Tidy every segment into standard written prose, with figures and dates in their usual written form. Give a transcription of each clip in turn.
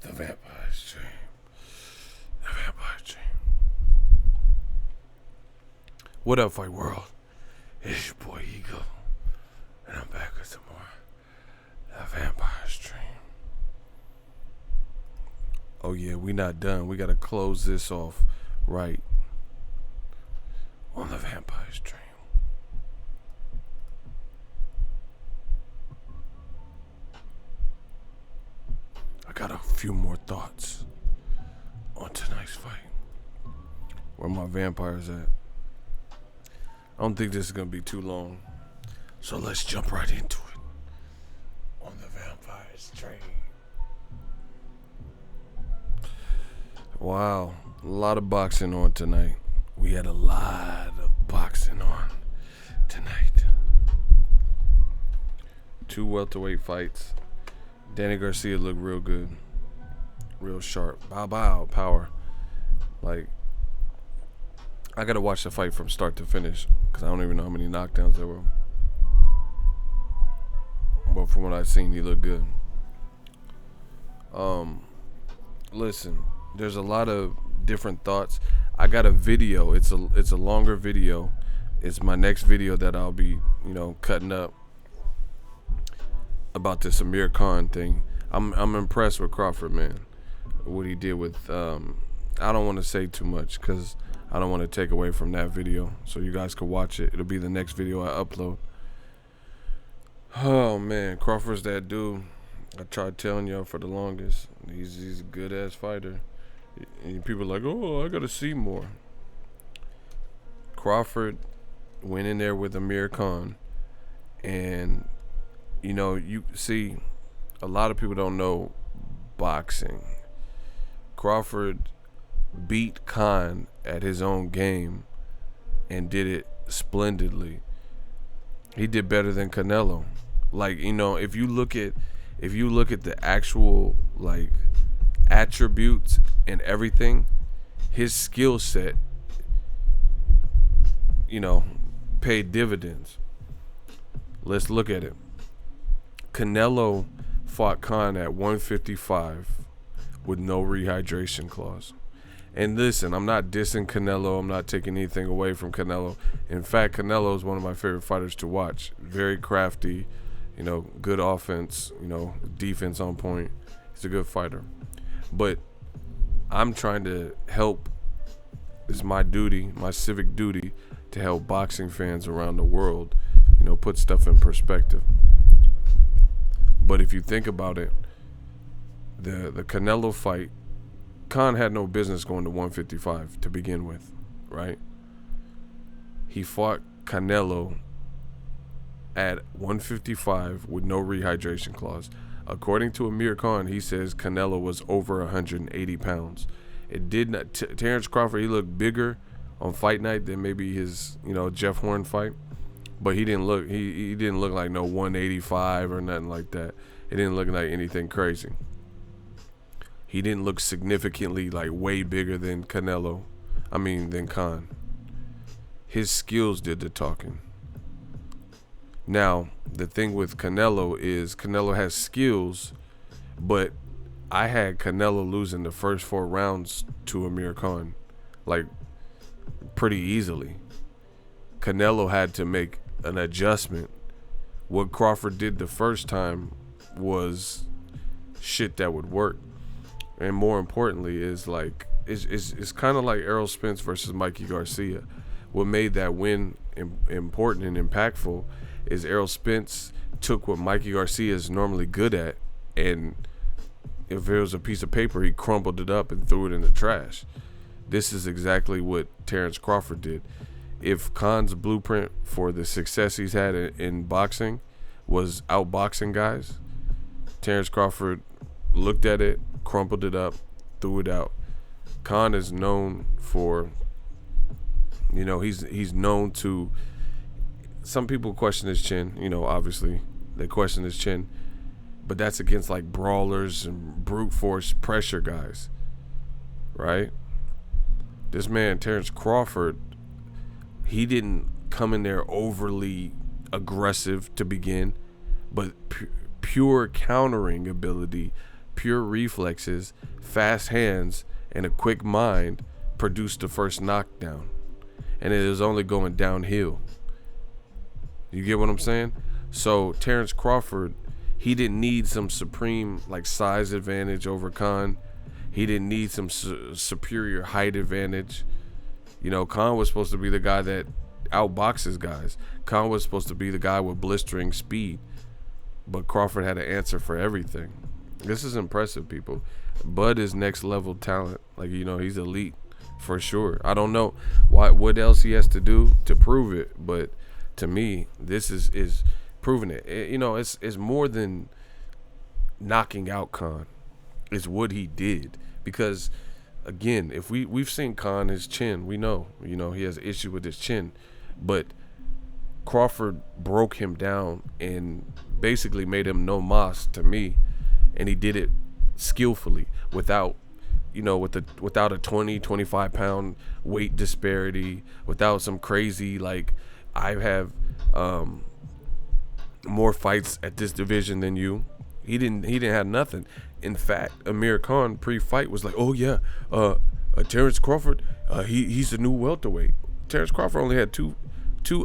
The Vampire's Dream. The Vampire's Dream. What up, Fight World? It's your boy Ego. And I'm back with some more The Vampire's Dream. Oh yeah, we not done. We gotta close this off right on The Vampire's Dream. I got a few more thoughts on tonight's fight. Where my vampires at? I don't think this is gonna be too long, so let's jump right into it on The Vampire's Dream. Wow, a lot of boxing on tonight. We had a lot of boxing on tonight. 2 welterweight fights. Danny Garcia looked real good. Real sharp. Bow, power. Like, I gotta watch the fight from start to finish because I don't even know how many knockdowns there were. But from what I've seen, he looked good. Listen, there's a lot of different thoughts. I got a video. It's a longer video. It's my next video that I'll be, cutting up about this Amir Khan thing. I'm impressed with Crawford, man. What he did with I don't want to say too much because I don't want to take away from that video, so you guys can watch it. It'll be the next video I upload. Oh man, Crawford's that dude. I tried telling y'all for the longest. He's a good ass fighter. And people are like, oh, I gotta see more. Crawford went in there with Amir Khan, and you see, a lot of people don't know boxing. Crawford beat Khan at his own game and did it splendidly. He did better than Canelo. Like, if you look at the actual attributes and everything, his skill set, paid dividends. Let's look at it. Canelo fought Khan at 155 with no rehydration clause. And listen, I'm not dissing Canelo. I'm not taking anything away from Canelo. In fact, Canelo is one of my favorite fighters to watch. Very crafty, good offense, defense on point. He's a good fighter. But I'm trying to help. It's my duty, my civic duty, to help boxing fans around the world, put stuff in perspective. But if you think about it, the Canelo fight, Khan had no business going to 155 to begin with, right? He fought Canelo at 155 with no rehydration clause. According to Amir Khan, he says Canelo was over 180 pounds. It did not. Terence Crawford, he looked bigger on fight night than maybe his, Jeff Horn fight. But he didn't look. He didn't look like no 185 or nothing like that. It didn't look like anything crazy. He didn't look significantly way bigger than than Khan. His skills did the talking. Now, the thing with Canelo is Canelo has skills, but I had Canelo losing the first 4 rounds to Amir Khan, pretty easily. Canelo had to make an adjustment. What Crawford did the first time was shit that would work. And more importantly is it's kind of like Errol Spence versus Mikey Garcia. What made that win important and impactful is Errol Spence took what Mikey Garcia is normally good at, and if it was a piece of paper, he crumpled it up and threw it in the trash. This is exactly what Terence Crawford did. If Khan's blueprint for the success he's had in boxing was outboxing guys, Terence Crawford looked at it, crumpled it up, threw it out. Khan is known for, he's known to, some people question his chin, obviously they question his chin, but that's against brawlers and brute force pressure guys, right? This man, Terence Crawford, he didn't come in there overly aggressive to begin, but pure countering ability, pure reflexes, fast hands, and a quick mind produced the first knockdown. And it was only going downhill. You get what I'm saying? So Terence Crawford, he didn't need some supreme like size advantage over Khan. He didn't need some superior height advantage. You know, Khan was supposed to be the guy that outboxes guys. Khan was supposed to be the guy with blistering speed. But Crawford had an answer for everything. This is impressive, people. Bud is next level talent. Like, you know, he's elite for sure. I don't know what else he has to do to prove it, but to me, this is proving it. You know, it's more than knocking out Khan. It's what he did. Because again, if we've seen Khan, his chin, we know, you know, he has an issue with his chin, but Crawford broke him down and basically made him no mas to me, and he did it skillfully without, you know, without a 25 pound weight disparity, without some crazy like I have more fights at this division than you. He didn't have nothing. In fact, Amir Khan pre-fight was like, oh yeah, Terence Crawford, he's the new welterweight. Terence Crawford only had two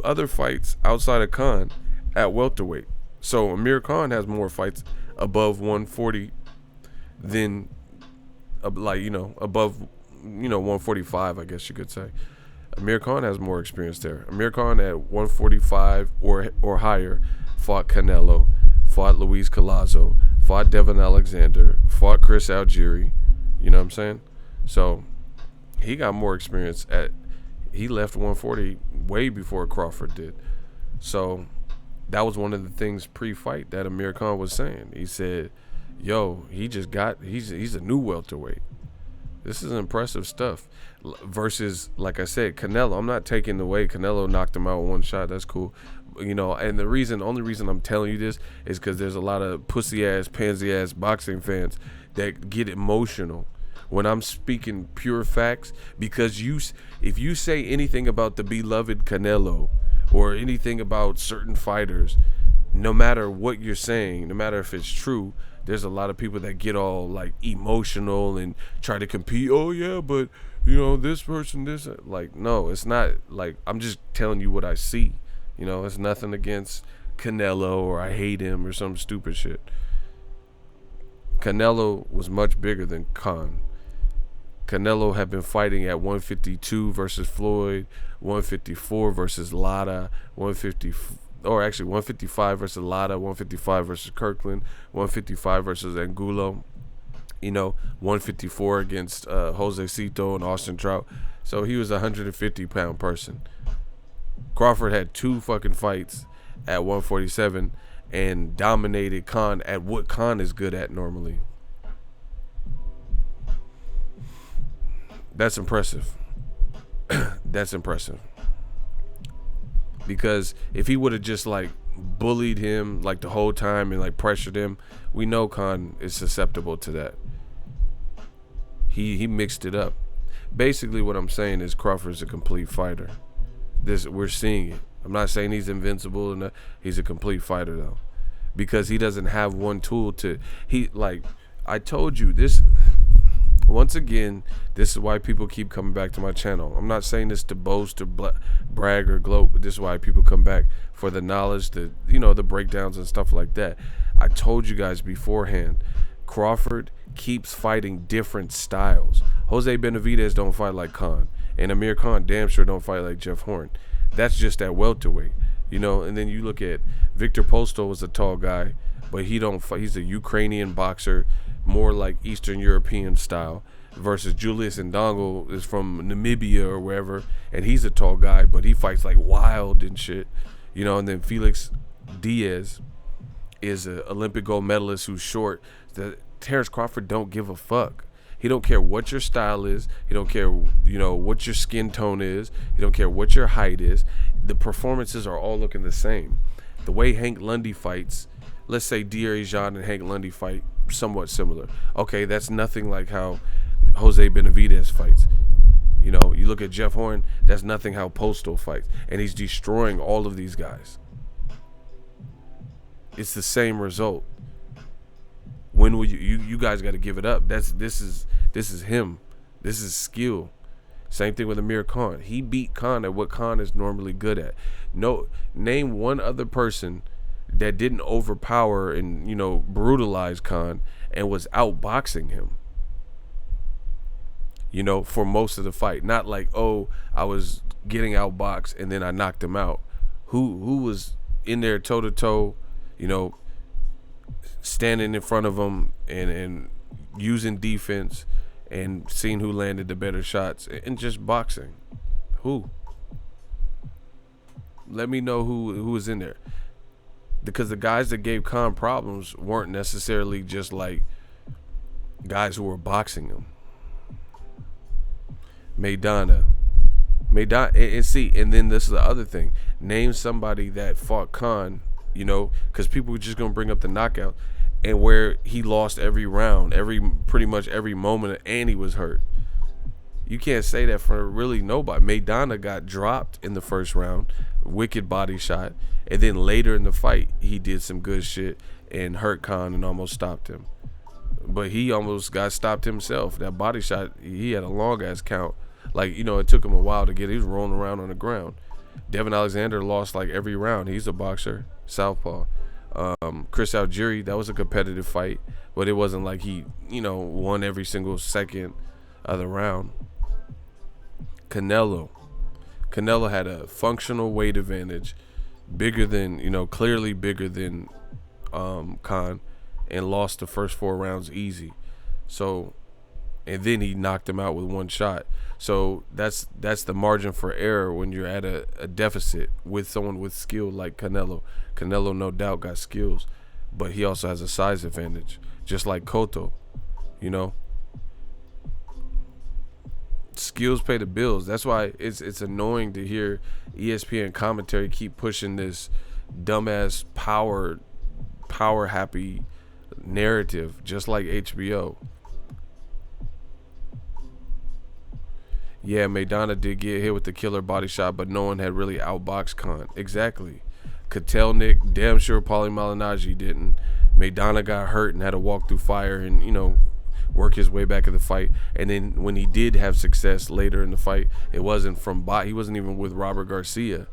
other fights outside of Khan at welterweight. So Amir Khan has more fights above 140 than like, you know, above, you know, 145, I guess you could say. Amir Khan has more experience there. Amir Khan at 145 or higher fought Canelo, fought Luis Collazo, fought Devin Alexander, fought Chris Algieri. You know what I'm saying? So he got more experience he left 140 way before Crawford did. So that was one of the things pre-fight that Amir Khan was saying. He said, yo, he's a new welterweight. This is impressive stuff. Versus, like I said, Canelo. I'm not taking away. Canelo knocked him out with one shot. That's cool. You know, and the only reason I'm telling you this is because there's a lot of pussy-ass, pansy-ass boxing fans that get emotional when I'm speaking pure facts. Because if you say anything about the beloved Canelo or anything about certain fighters, no matter what you're saying, no matter if it's true, there's a lot of people that get all like emotional and try to compete. Oh yeah, but you know, this person, this, like, no, it's not. Like, I'm just telling you what I see. You know, it's nothing against Canelo or I hate him or some stupid shit. Canelo was much bigger than Khan. Canelo had been fighting at 152 versus Floyd, 154 versus Lara, 155 versus Lara, 155 versus Kirkland, 155 versus Angulo, you know, 154 against Jose Cito and Austin Trout. So he was a 150-pound person. Crawford had 2 fucking fights at 147 and dominated Khan at what Khan is good at normally. That's impressive. That's impressive. Because if he would have just like bullied him like the whole time and like pressured him, we know Khan is susceptible to that. He mixed it up. Basically what I'm saying is Crawford's a complete fighter. We're seeing it. I'm not saying he's invincible and he's a complete fighter though. Because he doesn't have one tool I told you this. Once again, this is why people keep coming back to my channel. I'm not saying this to boast or brag or gloat, but this is why people come back for the knowledge, the breakdowns and stuff like that. I told you guys beforehand, Crawford keeps fighting different styles. Jose Benavidez don't fight like Khan, and Amir Khan damn sure don't fight like Jeff Horn. That's just at welterweight, you know. And then you look at Victor Postol was a tall guy, but he don't fight. He's a Ukrainian boxer, more like Eastern European style, versus Julius Ndongo is from Namibia or wherever, and he's a tall guy, but he fights like wild and shit, you know. And then Felix Diaz is an Olympic gold medalist who's short. Terence Crawford don't give a fuck. He don't care what your style is. He don't care, you know, what your skin tone is. He don't care what your height is. The performances are all looking the same. The way Hank Lundy fights, let's say De'Aaron Jean and Hank Lundy fight somewhat similar. Okay, that's nothing like how Jose Benavidez fights. You know, you look at Jeff Horn, that's nothing how Postol fights. And he's destroying all of these guys. It's the same result. When will you guys got to give it up. This is him. This is skill. Same thing with Amir Khan. He beat Khan at what Khan is normally good at. No, name one other person that didn't overpower and, you know, brutalize Khan and was outboxing him, you know, for most of the fight. Not like, oh, I was getting outboxed and then I knocked him out. Who was in there toe to toe, you know, standing in front of him and using defense and seeing who landed the better shots and just boxing? Who? Let me know who was in there. Because the guys that gave Khan problems weren't necessarily just like guys who were boxing him. Maidana, and see, and then this is the other thing. Name somebody that fought Khan, you know, because people were just gonna bring up the knockout, and where he lost every round, pretty much every moment, and he was hurt. You can't say that for really nobody. Maidana got dropped in the first round, wicked body shot, and then later in the fight, he did some good shit and hurt Khan and almost stopped him. But he almost got stopped himself. That body shot, he had a long ass count. Like, you know, it took him a while to get. He was rolling around on the ground. Devin Alexander lost like every round. He's a boxer, southpaw. Chris Algieri, that was a competitive fight, but it wasn't like he, you know, won every single second of the round. Canelo had a functional weight advantage, bigger than, you know, clearly bigger than Khan, and lost the first 4 rounds easy. So, and then he knocked him out with one shot. So that's the margin for error when you're at a deficit with someone with skill like Canelo. Canelo no doubt got skills, but he also has a size advantage, just like Cotto, you know. Skills pay the bills. That's why it's annoying to hear ESPN commentary keep pushing this dumbass power happy narrative, just like HBO. Yeah, Maidana did get hit with the killer body shot, but no one had really outboxed Khan. Exactly. Kotelnik, damn sure Paulie Malignaggi didn't. Maidana got hurt and had to walk through fire and, you know, work his way back in the fight. And then when he did have success later in the fight, it wasn't from he wasn't even with Robert Garcia.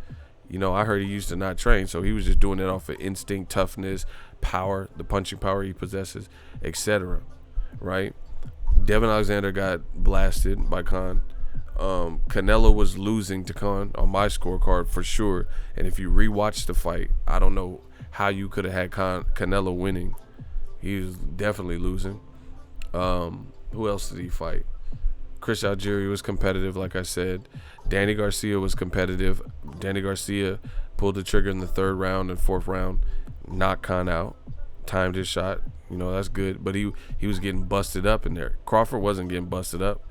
You know, I heard he used to not train, so he was just doing it off of instinct, toughness, power, the punching power he possesses, etc. Right? Devin Alexander got blasted by Khan. Canelo was losing to Khan on my scorecard for sure. And if you rewatch the fight, I don't know how you could have had Canelo winning. He was definitely losing. Who else did he fight? Chris Algieri was competitive, like I said. Danny Garcia was competitive. Danny Garcia pulled the trigger in the 3rd round and 4th round, knocked Khan out, timed his shot. You know, that's good. But he was getting busted up in there. Crawford wasn't getting busted up.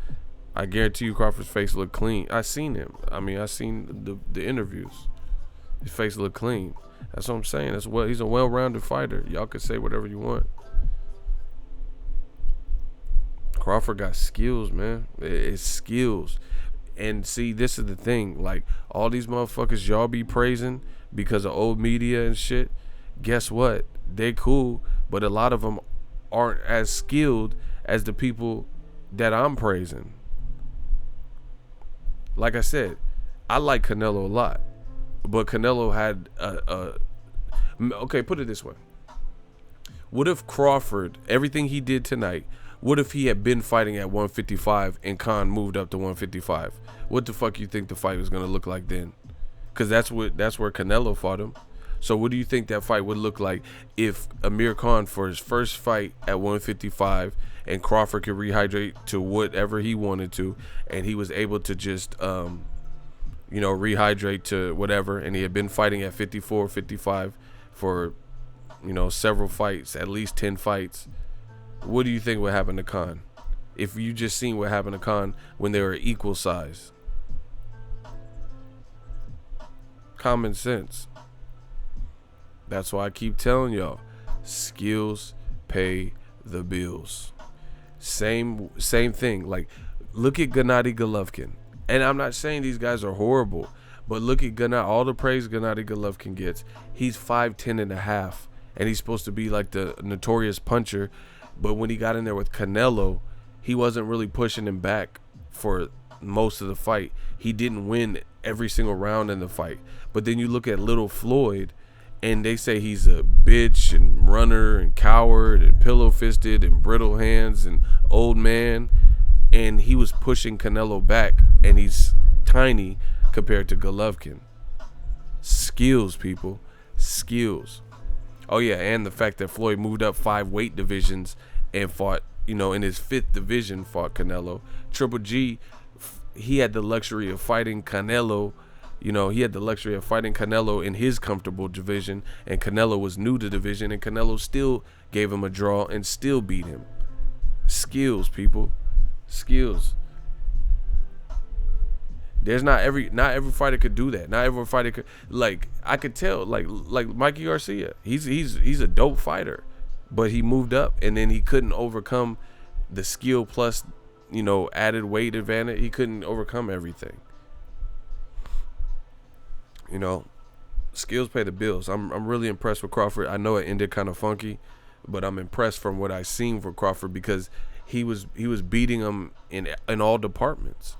I guarantee you Crawford's face looked clean. I seen him. I mean, I seen the interviews. His face looked clean. That's what I'm saying. He's a well-rounded fighter. Y'all can say whatever you want. Crawford got skills, man. It's skills. And see, this is the thing. Like, all these motherfuckers y'all be praising because of old media and shit, guess what? They cool, but a lot of them aren't as skilled as the people that I'm praising. Like I said, I like Canelo a lot, but Canelo had okay, put it this way. What if Crawford, everything he did tonight, what if he had been fighting at 155 and Khan moved up to 155? What the fuck you think the fight was going to look like then? Because that's where Canelo fought him. So what do you think that fight would look like if Amir Khan, for his first fight at 155, and Crawford could rehydrate to whatever he wanted to, and he was able to just, you know, rehydrate to whatever, and he had been fighting at 54, 55 for, you know, several fights, at least 10 fights. What do you think would happen to Khan if you just seen what happened to Khan when they were equal size? Common sense. That's why I keep telling y'all, skills pay the bills. Same thing. Like, look at Gennady Golovkin. And I'm not saying these guys are horrible, but look at Gennady. All the praise Gennady Golovkin gets. He's 5'10 and a half, and he's supposed to be like the notorious puncher. But when he got in there with Canelo, he wasn't really pushing him back for most of the fight. He didn't win every single round in the fight. But then you look at Little Floyd, and they say he's a bitch and runner and coward and pillow-fisted and brittle hands and old man. And he was pushing Canelo back, and he's tiny compared to Golovkin. Skills, people. Skills. Oh, yeah, and the fact that Floyd moved up 5 weight divisions and fought, in his 5th division, fought Canelo. Triple G, he had the luxury of fighting Canelo. He had the luxury of fighting Canelo in his comfortable division, and Canelo was new to division, and Canelo still gave him a draw and still beat him. Skills, people. Skills. There's not every fighter could do that. Not every fighter could, I could tell, like Mikey Garcia. He's a dope fighter, but he moved up and then he couldn't overcome the skill plus, added weight advantage. He couldn't overcome everything. Skills pay the bills. I'm really impressed with Crawford. I know it ended kind of funky, but I'm impressed from what I've seen for Crawford because he was beating him in all departments.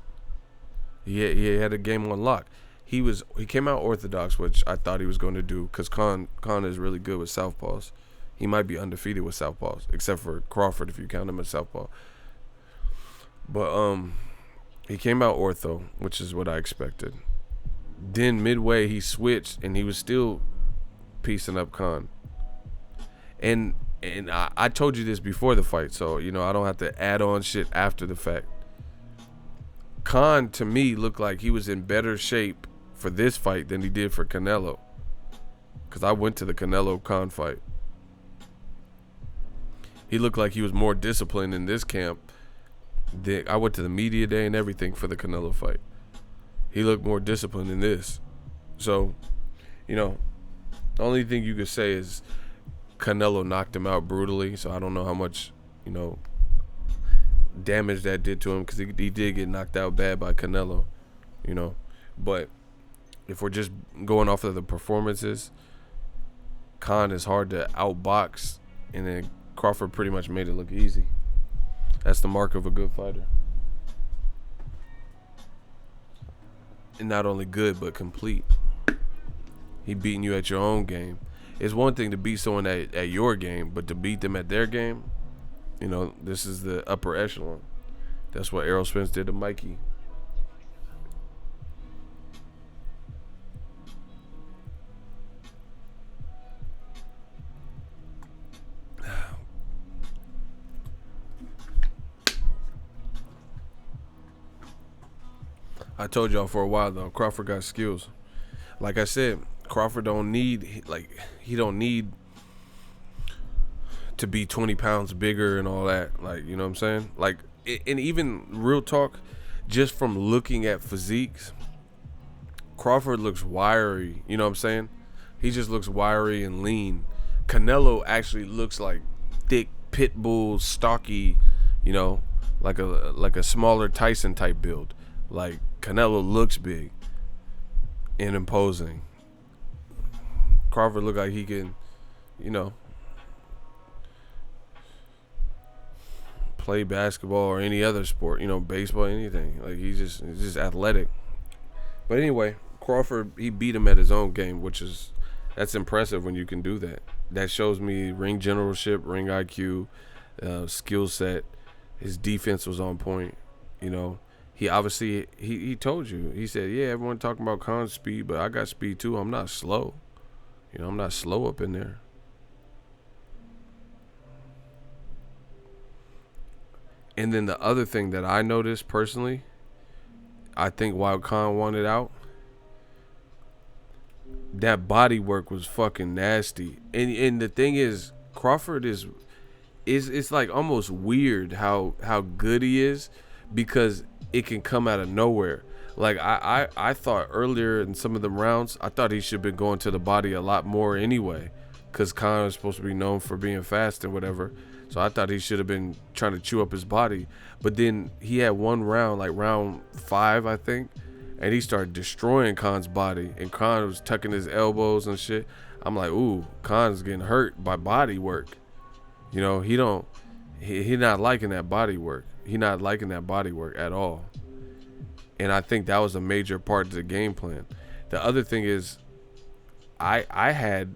He had a game on lock. He came out orthodox, which I thought he was going to do because Khan is really good with southpaws. He might be undefeated with southpaws, except for Crawford if you count him as southpaw. But he came out ortho, which is what I expected. Then midway he switched and he was still piecing up Khan. And I told you this before the fight, so I don't have to add on shit after the fact. Khan, to me, looked like he was in better shape for this fight than he did for Canelo. Because I went to the Canelo-Khan fight. He looked like he was more disciplined in this camp. I went to the media day and everything for the Canelo fight. He looked more disciplined in this. So, the only thing you could say is Canelo knocked him out brutally. So I don't know how much, damage that did to him because he did get knocked out bad by Canelo, but if we're just going off of the performances, Khan is hard to outbox, and then Crawford pretty much made it look easy. That's the mark of a good fighter, and not only good but complete. He beating you at your own game. It's one thing to beat someone at your game, but to beat them at their game, this is the upper echelon. That's what Errol Spence did to Mikey. I told y'all for a while though, Crawford got skills. Like I said, Crawford don't need to be 20 pounds bigger and all that, you know what I'm saying? And even real talk, just from looking at physiques, Crawford looks wiry, you know what I'm saying? He just looks wiry and lean. Canelo actually looks like thick, pit bull, stocky, like a smaller Tyson type build. Like Canelo looks big and imposing. Crawford look like he can, play basketball or any other sport, baseball, anything. Like he's just athletic. But anyway, Crawford, he beat him at his own game, that's impressive when you can do that. That shows me ring generalship, ring IQ, skill set. His defense was on point. He obviously he told you. He said, yeah, everyone talking about Khan's speed, but I got speed too. I'm not slow. I'm not slow up in there. And then the other thing that I noticed personally, I think why Khan wanted out, that body work was fucking nasty. And the thing is, Crawford is it's like almost weird how good he is because it can come out of nowhere. Like I thought earlier in some of the rounds, I thought he should have been going to the body a lot more anyway, because Khan is supposed to be known for being fast and whatever. So I thought he should have been trying to chew up his body. But then he had one round, like round 5, I think, and he started destroying Khan's body. And Khan was tucking his elbows and shit. I'm like, ooh, Khan's getting hurt by body work. He don't he not liking that body work. He not liking that body work at all. And I think that was a major part of the game plan. The other thing is, I had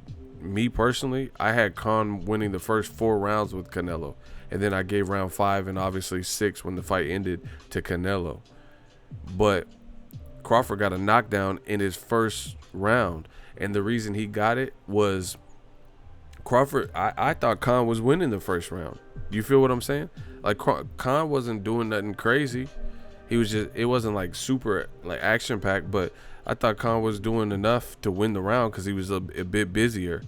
Khan winning the first 4 rounds with Canelo. And then I gave round 5 and obviously 6 when the fight ended to Canelo. But Crawford got a knockdown in his first round. And the reason he got it was Crawford, I thought Khan was winning the first round. You feel what I'm saying? Like, Khan wasn't doing nothing crazy. He was just, it wasn't like super like action packed, but I thought Khan was doing enough to win the round because he was a bit busier.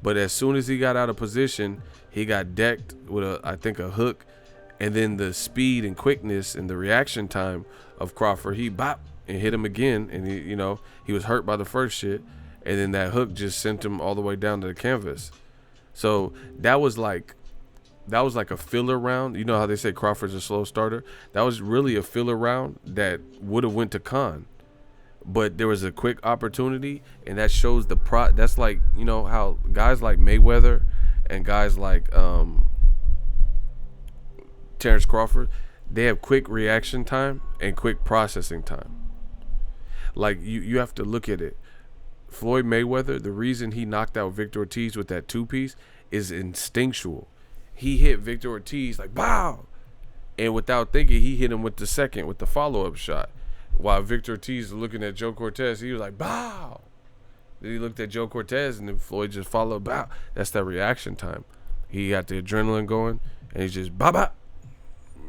But as soon as he got out of position, he got decked with I think a hook, and then the speed and quickness and the reaction time of Crawford, he bop and hit him again, and he was hurt by the first shit, and then that hook just sent him all the way down to the canvas. So that was like a filler round. You know how they say Crawford's a slow starter? That was really a filler round that would have went to Khan. But there was a quick opportunity, and that shows that's like, how guys like Mayweather and guys like Terence Crawford, they have quick reaction time and quick processing time. Like, you have to look at it. Floyd Mayweather, the reason he knocked out Victor Ortiz with that 2-piece is instinctual. He hit Victor Ortiz like, bow! And without thinking, he hit him with the second, with the follow-up shot. While Victor Ortiz was looking at Joe Cortez, he was like, bow! Then he looked at Joe Cortez, and then Floyd just followed, bow. That's that reaction time. He got the adrenaline going, and he just, bow!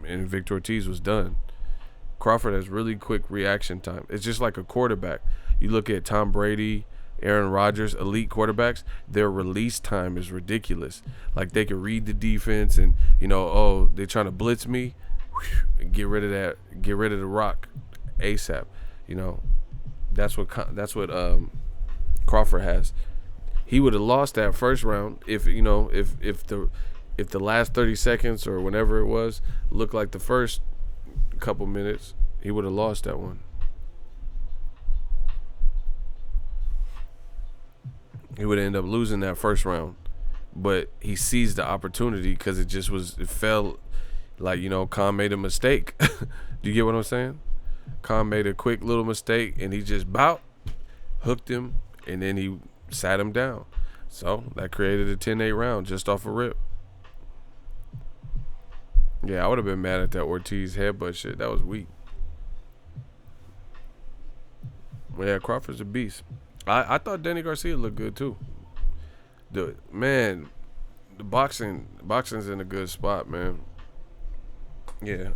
And Victor Ortiz was done. Crawford has really quick reaction time. It's just like a quarterback. You look at Tom Brady, Aaron Rodgers, elite quarterbacks, their release time is ridiculous. Like, they can read the defense and, they're trying to blitz me. Get rid of that. Get rid of the rock ASAP. That's what Crawford has. He would have lost that first round if the last 30 seconds or whenever it was looked like the first couple minutes, he would have lost that one. He would end up losing that first round, but he seized the opportunity because it felt like, Khan made a mistake. Do you get what I'm saying? Khan made a quick little mistake, and he just hooked him, and then he sat him down. So that created a 10-8 round just off a rip. Yeah, I would have been mad at that Ortiz headbutt shit. That was weak. Yeah, Crawford's a beast. I thought Danny Garcia looked good too. The boxing's in a good spot, man. Yeah,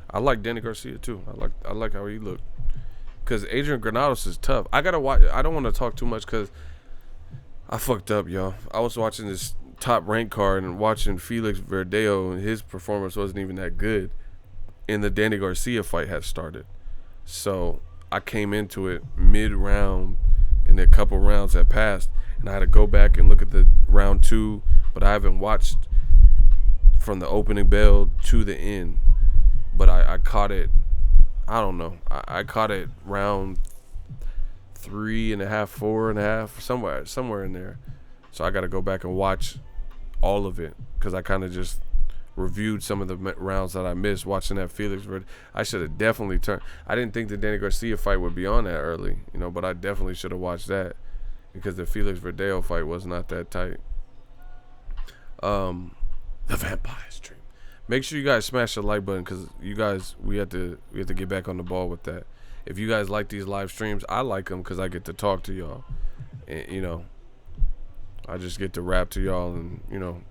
I like Danny Garcia too. I like how he looked. Cause Adrian Granados is tough. I gotta watch. I don't want to talk too much cause I fucked up, y'all. I was watching this top rank card and watching Felix Verdejo, and his performance wasn't even that good. And the Danny Garcia fight had started, so I came into it mid-round. And a couple rounds had passed, and I had to go back and look at the round 2, but I haven't watched from the opening bell to the end. But I caught it, I don't know, I caught it round 3.5, 4.5, somewhere in there. So I got to go back and watch all of it because I kind of just reviewed some of the rounds that I missed watching that Felix. I should have definitely turned. I didn't think the Danny Garcia fight would be on that early, but I definitely should have watched that because the Felix Verdejo fight was not that tight. The Vampire Stream. Make sure you guys smash the like button because you guys, we have to get back on the ball with that. If you guys like these live streams, I like them because I get to talk to y'all, and I just get to rap to y'all and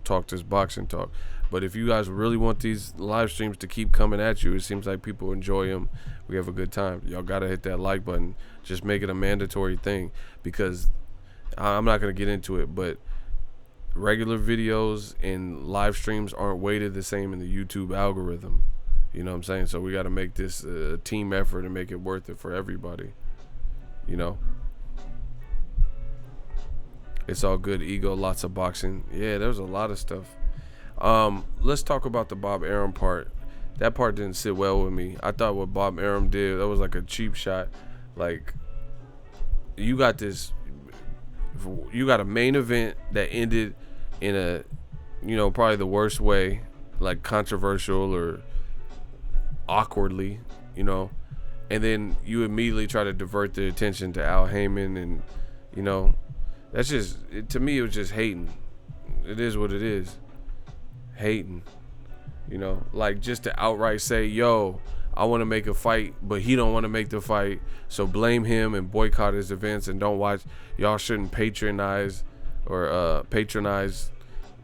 talk this boxing talk. But if you guys really want these live streams to keep coming at you, it seems like people enjoy them. We have a good time. Y'all got to hit that like button. Just make it a mandatory thing because I'm not going to get into it, but regular videos and live streams aren't weighted the same in the YouTube algorithm. You know what I'm saying? So we got to make this a team effort and make it worth it for everybody. It's all good. Ego, lots of boxing. Yeah, there's a lot of stuff. Let's talk about the Bob Arum part. That part didn't sit well with me. I thought what Bob Arum did, that was like a cheap shot. Like, you got a main event that ended in a, probably the worst way like controversial or awkwardly, and then you immediately try to divert the attention to Al Haymon, and that's just to me it was just hating. It is what it is, hating. Like just to outright say, yo, I want to make a fight, but he don't want to make the fight, so blame him and boycott his events and don't watch. Y'all shouldn't patronize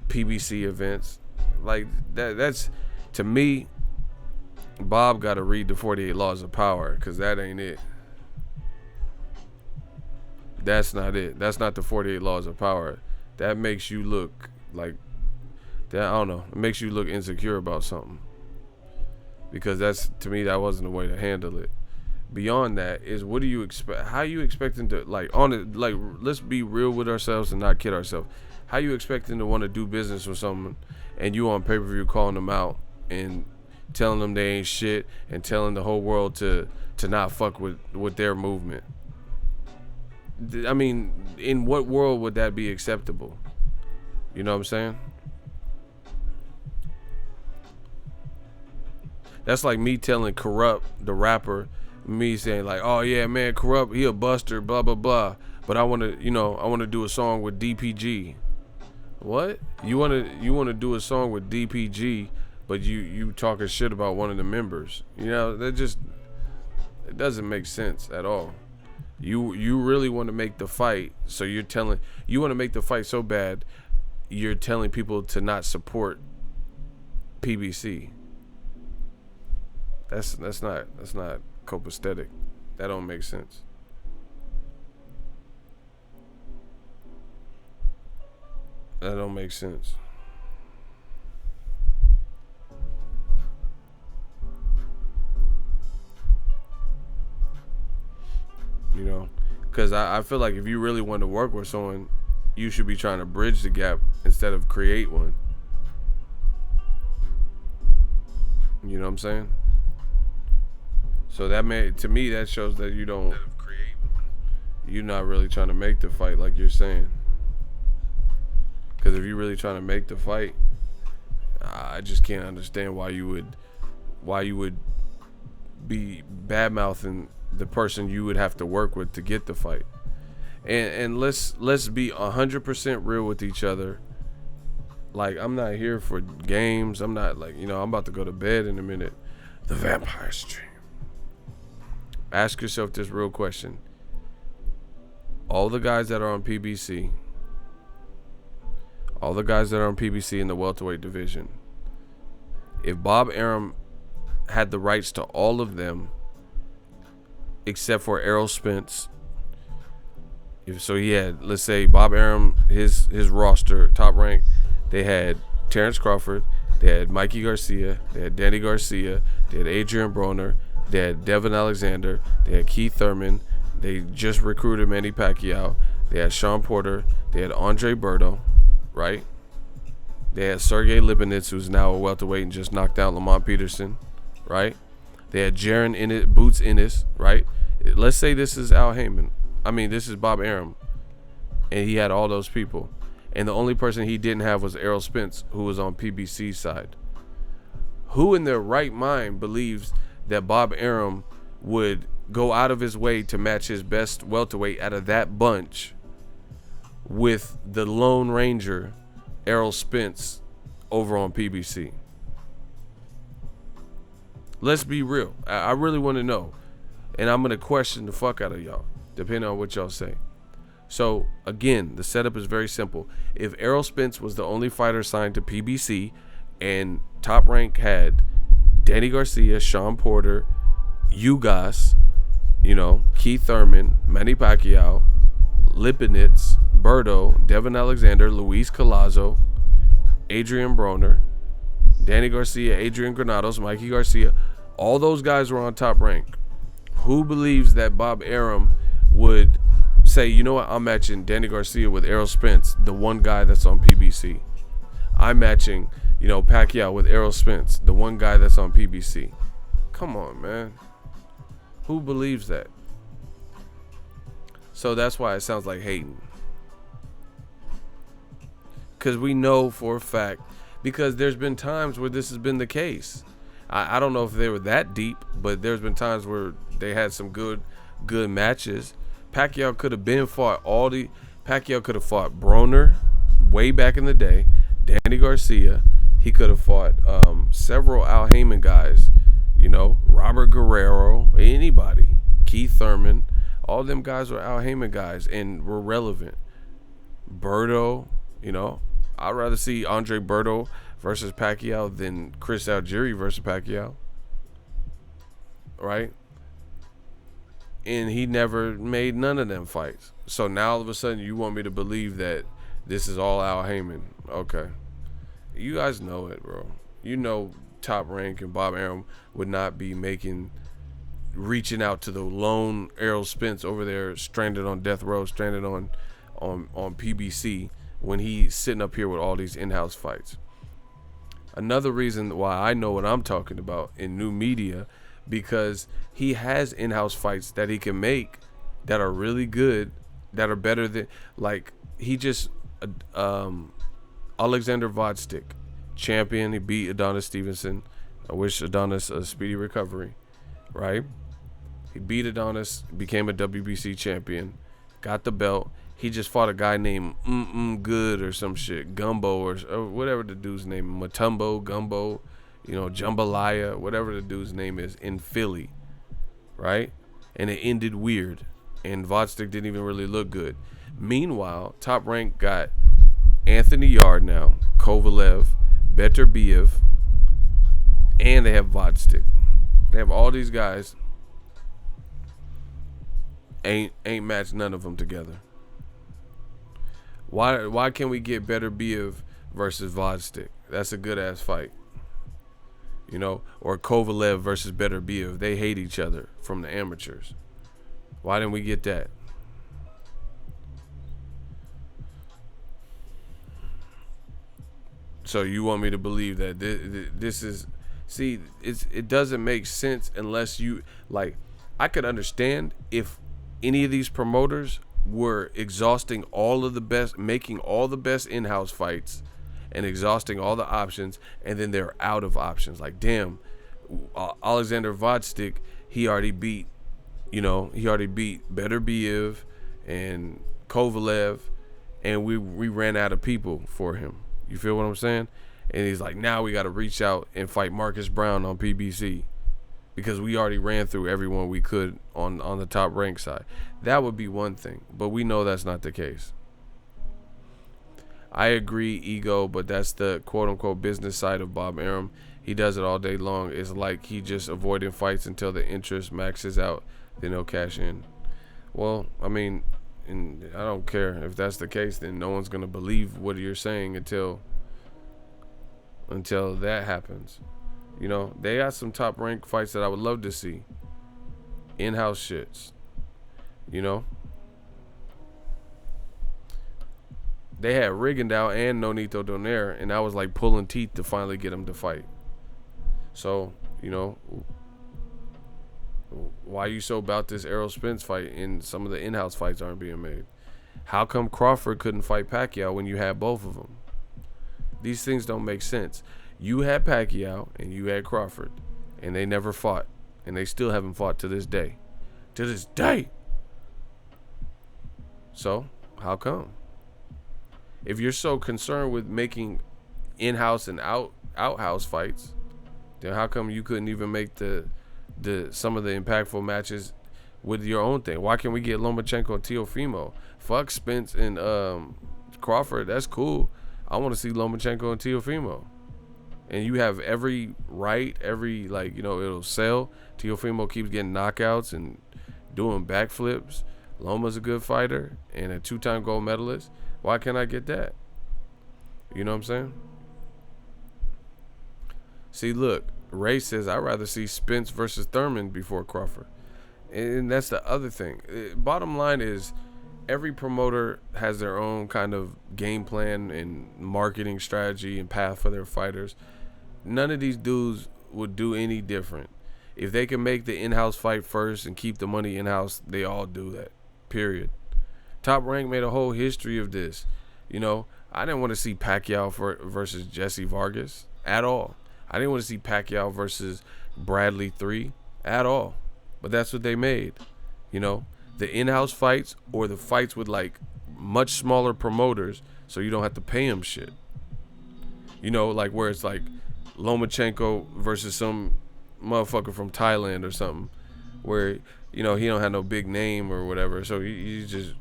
PBC events. Like that's to me, Bob got to read the 48 Laws of Power, because that ain't it. That's not it. That's not the 48 Laws of Power. That makes you look like that. I don't know. It makes you look insecure about something, because that's, to me, that wasn't the way to handle it. Beyond that is, what do you expect? How you expecting to, let's be real with ourselves and not kid ourselves. How you expecting to want to do business with someone and you on pay-per-view calling them out and telling them they ain't shit and telling the whole world to not fuck with their movement? I mean, in what world would that be acceptable? You know what I'm saying? That's like me telling Corrupt, the rapper, me saying like, oh yeah, man, Corrupt, he a buster, blah blah blah, but I want to do a song with DPG. What? You want to do a song with DPG, but you talking shit about one of the members? That just, it doesn't make sense at all. You really want to make the fight, so you want to make the fight so bad, you're telling people to not support PBC. That's not copacetic. That don't make sense. That don't make sense. Because I feel like if you really want to work with someone, you should be trying to bridge the gap instead of create one. You know what I'm saying? So to me, that shows that you're not really trying to make the fight like you're saying. Because if you're really trying to make the fight, I just can't understand why you would be bad-mouthing the person you would have to work with to get the fight. And let's be 100% real with each other. Like, I'm not here for games. I'm not like, I'm about to go to bed in a minute. The Vampire Stream. Ask yourself this real question. All the guys that are on PBC in the welterweight division, if Bob Arum had the rights to all of them except for Errol Spence, so he had, let's say, Bob Arum, his roster, top rank, they had Terence Crawford, they had Mikey Garcia, they had Danny Garcia, they had Adrian Broner, they had Devin Alexander, they had Keith Thurman, they just recruited Manny Pacquiao, they had Sean Porter, they had Andre Berto, right? They had Sergey Lipinets, who's now a welterweight and just knocked out Lamont Peterson, right? They had Jaron Boots Ennis, right? Let's say this is this is Bob Arum, and he had all those people, and the only person he didn't have was Errol Spence, who was on PBC's side. Who in their right mind believes that Bob Arum would go out of his way to match his best welterweight out of that bunch with the Lone Ranger, Errol Spence, over on PBC? Let's be real. I really want to know. And I'm going to question the fuck out of y'all, depending on what y'all say. So, again, the setup is very simple. If Errol Spence was the only fighter signed to PBC and Top Rank had Danny Garcia, Sean Porter, Ugas, Keith Thurman, Manny Pacquiao, Lipinets, Berto, Devin Alexander, Luis Collazo, Adrian Broner, Danny Garcia, Adrian Granados, Mikey Garcia, all those guys were on Top Rank. Who believes that Bob Arum would say, you know what, I'm matching Danny Garcia with Errol Spence, the one guy that's on PBC. I'm matching, Pacquiao with Errol Spence, the one guy that's on PBC. Come on, man. Who believes that? So that's why it sounds like hating. Because we know for a fact because there's been times where this has been the case. I don't know if they were that deep, but there's been times where they had some good matches. Pacquiao could have Pacquiao could have fought Broner way back in the day, Danny Garcia. He could have fought several Al Haymon guys, Robert Guerrero, anybody, Keith Thurman. All them guys were Al Haymon guys and were relevant. Berto, I'd rather see Andre Berto versus Pacquiao than Chris Algieri versus Pacquiao, right? And he never made none of them fights. So now all of a sudden you want me to believe that this is all Al Haymon. Okay. You guys know it, bro. Top Rank and Bob Arum would not be reaching out to the lone Errol Spence over there stranded on death row, stranded on PBC when he's sitting up here with all these in-house fights. Another reason why I know what I'm talking about in new media, because he has in-house fights that he can make that are really good, that are better than, like, he just Alexander Vodstick, champion. He beat Adonis Stevenson. I wish Adonis a speedy recovery, right? He beat Adonis, became a WBC champion, got the belt. He just fought a guy named Good or some shit, Gumbo or whatever the dude's name, Matumbo, Gumbo, Jambalaya, whatever the dude's name is, in Philly, right? And it ended weird, and Vodstick didn't even really look good. Meanwhile, Top Rank got Anthony Yard now, Kovalev, Beterbiev, and they have Vodstick. They have all these guys. Ain't matched none of them together. Why can't we get Beterbiev versus Vodstick? That's a good ass fight. Or Kovalev versus Beterbiev. They hate each other from the amateurs. Why didn't we get that? So you want me to believe that this is, see, it doesn't make sense unless you, like, I could understand if any of these promoters were exhausting all of the best, making all the best in-house fights and exhausting all the options, and then they're out of options. Like, damn, Alexander Vodstick, he already beat Beterbiev and Kovalev, and we ran out of people for him. You feel what I'm saying? And he's like, now we got to reach out and fight Marcus Brown on PBC because we already ran through everyone we could on the Top Rank side. That would be one thing, but we know that's not the case. I agree, ego, but that's the quote-unquote business side of Bob Arum. He does it all day long. It's like he just avoiding fights until the interest maxes out, then he'll cash in. Well, I mean, and I don't care if that's the case. Then no one's gonna believe what you're saying until that happens. They got some Top Rank fights that I would love to see. In-house shits. They had Rigondeaux and Nonito Donaire, and I was like pulling teeth to finally get them to fight. So, why are you so about this Errol Spence fight and some of the in-house fights aren't being made? How come Crawford couldn't fight Pacquiao when you had both of them? These things don't make sense. You had Pacquiao and you had Crawford, and they never fought, and they still haven't fought to this day. To this day. So, how come? If you're so concerned with making in-house and out-house fights, then how come you couldn't even make some of the impactful matches with your own thing? Why can't we get Lomachenko and Teofimo? Fuck Spence and Crawford. That's cool. I want to see Lomachenko and Teofimo. And you have every right, it'll sell. Teofimo keeps getting knockouts and doing backflips. Loma's a good fighter and a 2-time gold medalist. Why can't I get that? You know what I'm saying? See, look, Ray says, I'd rather see Spence versus Thurman before Crawford. And that's the other thing. Bottom line is, every promoter has their own kind of game plan and marketing strategy and path for their fighters. None of these dudes would do any different. If they can make the in-house fight first and keep the money in-house, they all do that. Period. Top Rank made a whole history of this. I didn't want to see Pacquiao versus Jesse Vargas at all. I didn't want to see Pacquiao versus Bradley 3 at all. But that's what they made. You know, the in-house fights or the fights with like much smaller promoters so you don't have to pay them shit. You know, like where it's like Lomachenko versus some motherfucker from Thailand or something where, you know, he don't have no big name or whatever. So you just,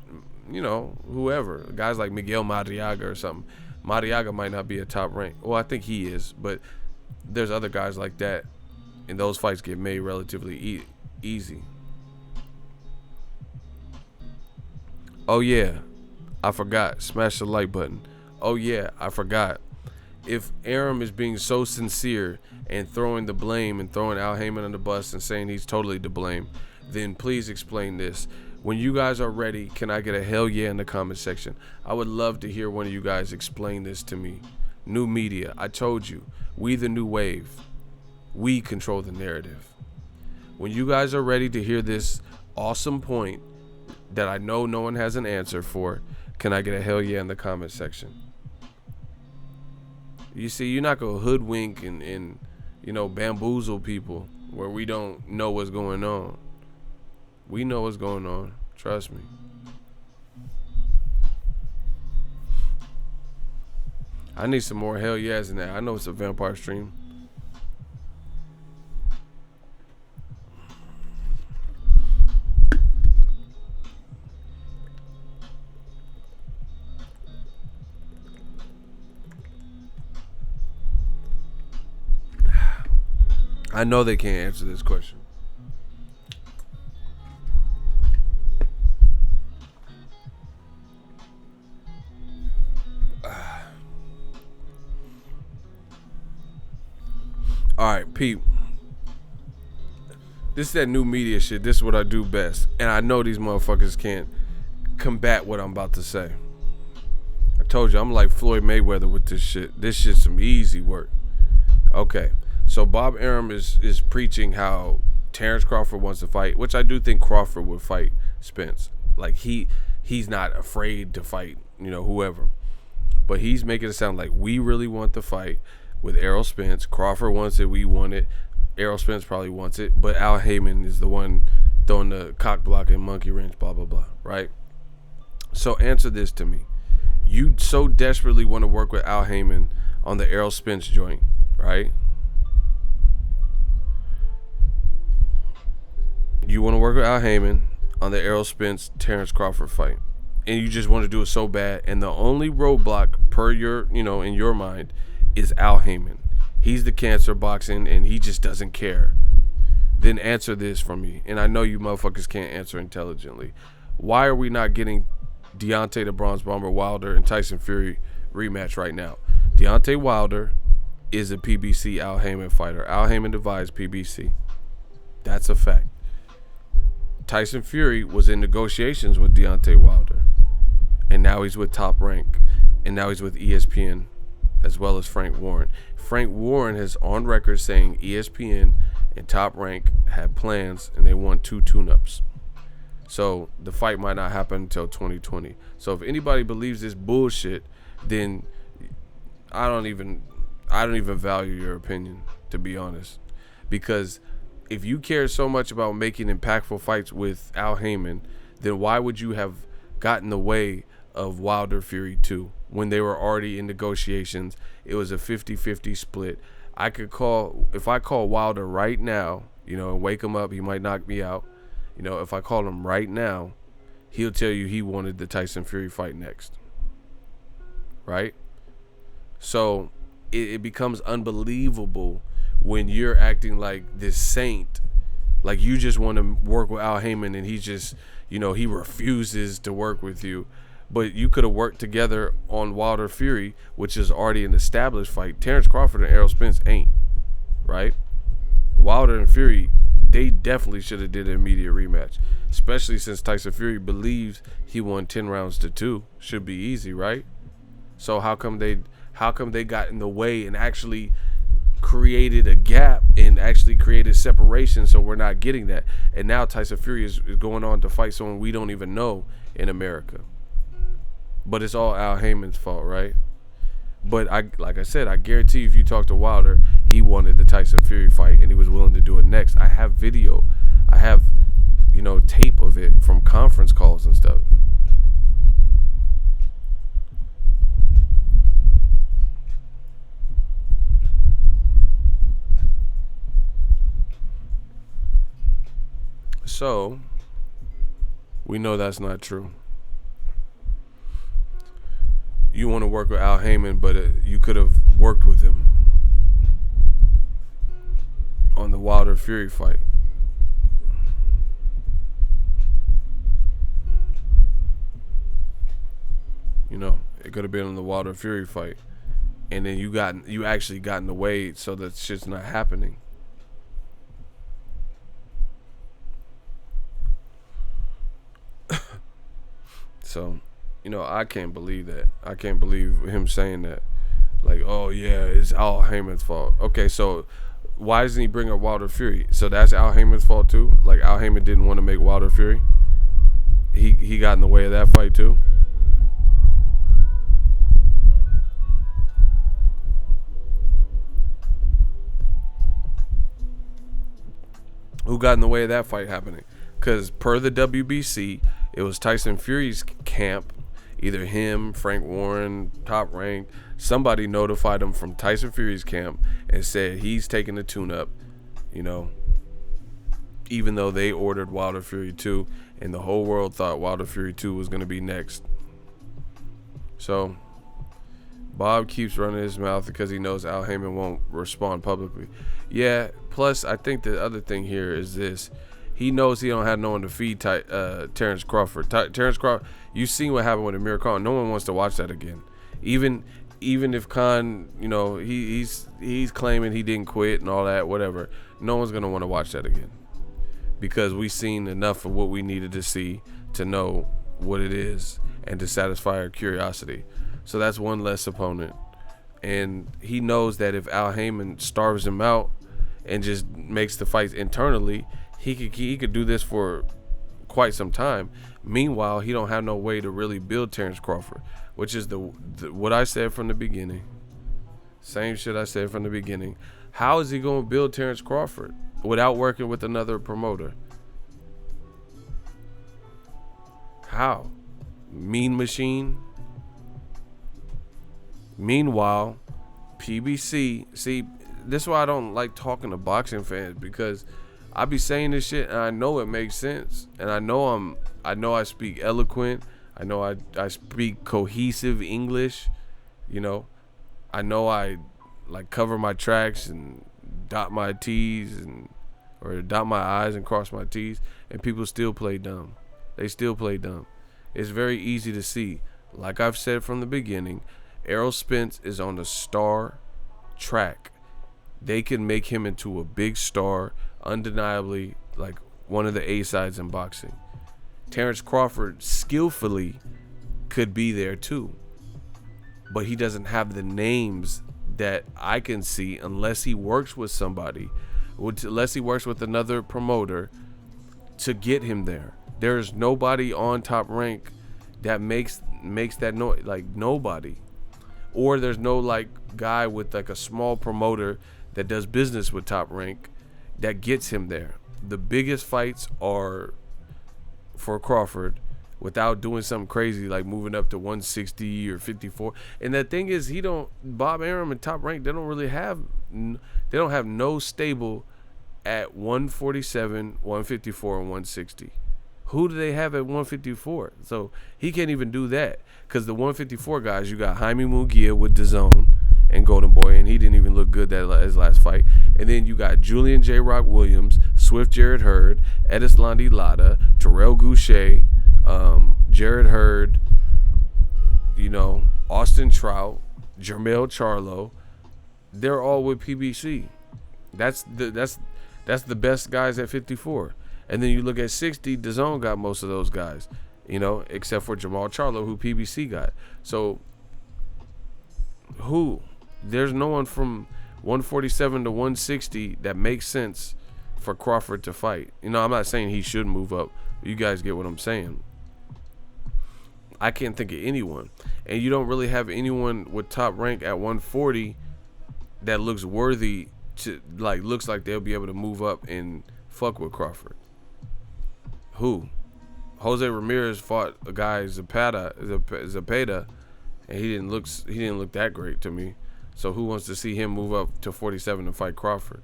you know, whoever. Guys like Miguel Madriaga or something. Madriaga might not be a top rank. Well, I think he is, but there's other guys like that, and those fights get made relatively easy. Oh, yeah. I forgot. Smash the like button. Oh, yeah. I forgot. If Arum is being so sincere and throwing the blame and throwing Al Haymon on the bus and saying he's totally to blame, then please explain this. When you guys are ready, can I get a hell yeah in the comment section? I would love to hear one of you guys explain this to me. New media. I told you. We the new wave. We control the narrative. When you guys are ready to hear this awesome point that I know no one has an answer for, can I get a hell yeah in the comment section? You see, you're not going to hoodwink and, you know, bamboozle people where we don't know what's going on. We know what's going on. Trust me. I need some more hell yes in that. I know it's a vampire stream. I know they can't answer this question. Alright, Pete. This is that new media shit. This is what I do best. And I know these motherfuckers can't combat what I'm about to say. I told you, I'm like Floyd Mayweather with this shit. This shit's some easy work. Okay. So Bob Arum is preaching how Terence Crawford wants to fight, which I do think Crawford would fight Spence. Like he's not afraid to fight, you know, whoever. But he's making it sound like we really want the fight with Errol Spence. Crawford wants it, we want it. Errol Spence probably wants it, but Al Haymon is the one throwing the cock block and monkey wrench, blah, blah, blah, right? So answer this to me. You so desperately want to work with Al Haymon on the Errol Spence joint, right? You want to work with Al Haymon on the Errol Spence Terence Crawford fight, and you just want to do it so bad, and the only roadblock per your, you know, in your mind is Al Haymon. He's the cancer boxing and he just doesn't care. Then answer this for me, and I know you motherfuckers can't answer intelligently. Why are we not getting Deontay the Bronze Bomber Wilder and Tyson Fury rematch right now? Deontay Wilder is a PBC Al Haymon fighter. Al Haymon devised PBC. That's a fact. Tyson Fury was in negotiations with Deontay Wilder, and now he's with Top Rank, and now he's with ESPN, as well as Frank Warren. Frank Warren has on record saying ESPN and Top Rank had plans, and they want 2 tune-ups. So the fight might not happen until 2020. So if anybody believes this bullshit, then I don't even value your opinion, to be honest, because if you care so much about making impactful fights with Al Haymon, then why would you have gotten the way of Wilder Fury 2 when they were already in negotiations? It was a 50-50 split. If I call Wilder right now, you know, and wake him up, he might knock me out. You know, if I call him right now, he'll tell you he wanted the Tyson Fury fight next. Right? So it becomes unbelievable when you're acting like this saint, like you just want to work with Al Haymon and he just, you know, he refuses to work with you. But you could have worked together on Wilder Fury, which is already an established fight. Terence Crawford and Errol Spence ain't, right? Wilder and Fury, they definitely should have did an immediate rematch, especially since Tyson Fury believes he won 10 rounds to 2. Should be easy, right? So how come they got in the way and actually created a gap and actually created separation, so we're not getting that? And now Tyson Fury is going on to fight someone we don't even know in America. but it's all Al Heyman's fault, right? But like I said, I guarantee you, if you talk to Wilder, he wanted the Tyson Fury fight and he was willing to do it next. I have video, I have, tape of it from conference calls and stuff. So we know that's not true. You want to work with Al Haymon, but you could have worked with him on the Wilder Fury fight. It could have been on the Wilder Fury fight, and then you actually got in the way, so that shit's not happening. So, I can't believe that. I can't believe him saying that. Like, oh yeah, it's Al Heyman's fault. Okay, so why doesn't he bring up Wilder Fury? So that's Al Heyman's fault too? Like, Al Haymon didn't want to make Wilder Fury? He got in the way of that fight too? Who got in the way of that fight happening? Because per the WBC, it was Tyson Fury's camp, either him, Frank Warren, Top Rank, somebody notified him from Tyson Fury's camp and said he's taking the tune-up, even though they ordered Wilder Fury 2, and the whole world thought Wilder Fury 2 was going to be next. So Bob keeps running his mouth because he knows Al Haymon won't respond publicly. Yeah, plus I think the other thing here is this. He knows he don't have no one to feed Terence Crawford. Terence Crawford, you seen what happened with Amir Khan. No one wants to watch that again. Even if Khan, he's claiming he didn't quit and all that, whatever. No one's going to want to watch that again. Because we've seen enough of what we needed to see to know what it is and to satisfy our curiosity. So that's one less opponent. And he knows that if Al Haymon starves him out and just makes the fights internally, he could do this for quite some time. Meanwhile, he don't have no way to really build Terence Crawford, which is the what I said from the beginning. Same shit I said from the beginning. How is he going to build Terence Crawford without working with another promoter? How? Mean Machine? Meanwhile, PBC, see, this is why I don't like talking to boxing fans, because I be saying this shit and I know it makes sense, and I know I speak eloquent, I know I speak cohesive English, I know I like cover my tracks and dot my T's or dot my I's and cross my T's, and people still play dumb. They still play dumb. It's very easy to see. Like I've said from the beginning, Errol Spence is on the star track. They can make him into a big star, undeniably, like one of the A-sides in boxing. Terence Crawford skillfully could be there too, but he doesn't have the names that I can see unless he works with somebody, unless he works with another promoter to get him there. There's nobody on Top Rank that makes that noise, like nobody. Or there's no like guy with like a small promoter that does business with Top Rank that gets him there. The biggest fights are for Crawford without doing something crazy like moving up to 160 or 54. And the thing is, Bob Arum and Top Rank, they don't have no stable at 147, 154, and 160. Who do they have at 154? So he can't even do that, because the 154 guys, you got Jaime Munguia with DAZN and Golden Boy, and he didn't even look good that his last fight. And then you got Julian J. Rock Williams, Swift Jared Hurd, Edislandi Lara, Terrell Goucher, Jared Hurd, Austin Trout, Jermell Charlo. They're all with PBC. That's the best guys at 54. And then you look at 60, DAZN got most of those guys, except for Jamal Charlo, who PBC got. So there's no one from 147 to 160 that makes sense for Crawford to fight. I'm not saying he should move up. You guys get what I'm saying. I can't think of anyone. And you don't really have anyone with top rank at 140 that looks worthy to, like, looks like they'll be able to move up and fuck with Crawford. Who? Jose Ramirez fought a guy Zepeda, and he didn't look that great to me. So who wants to see him move up to 47 to fight Crawford?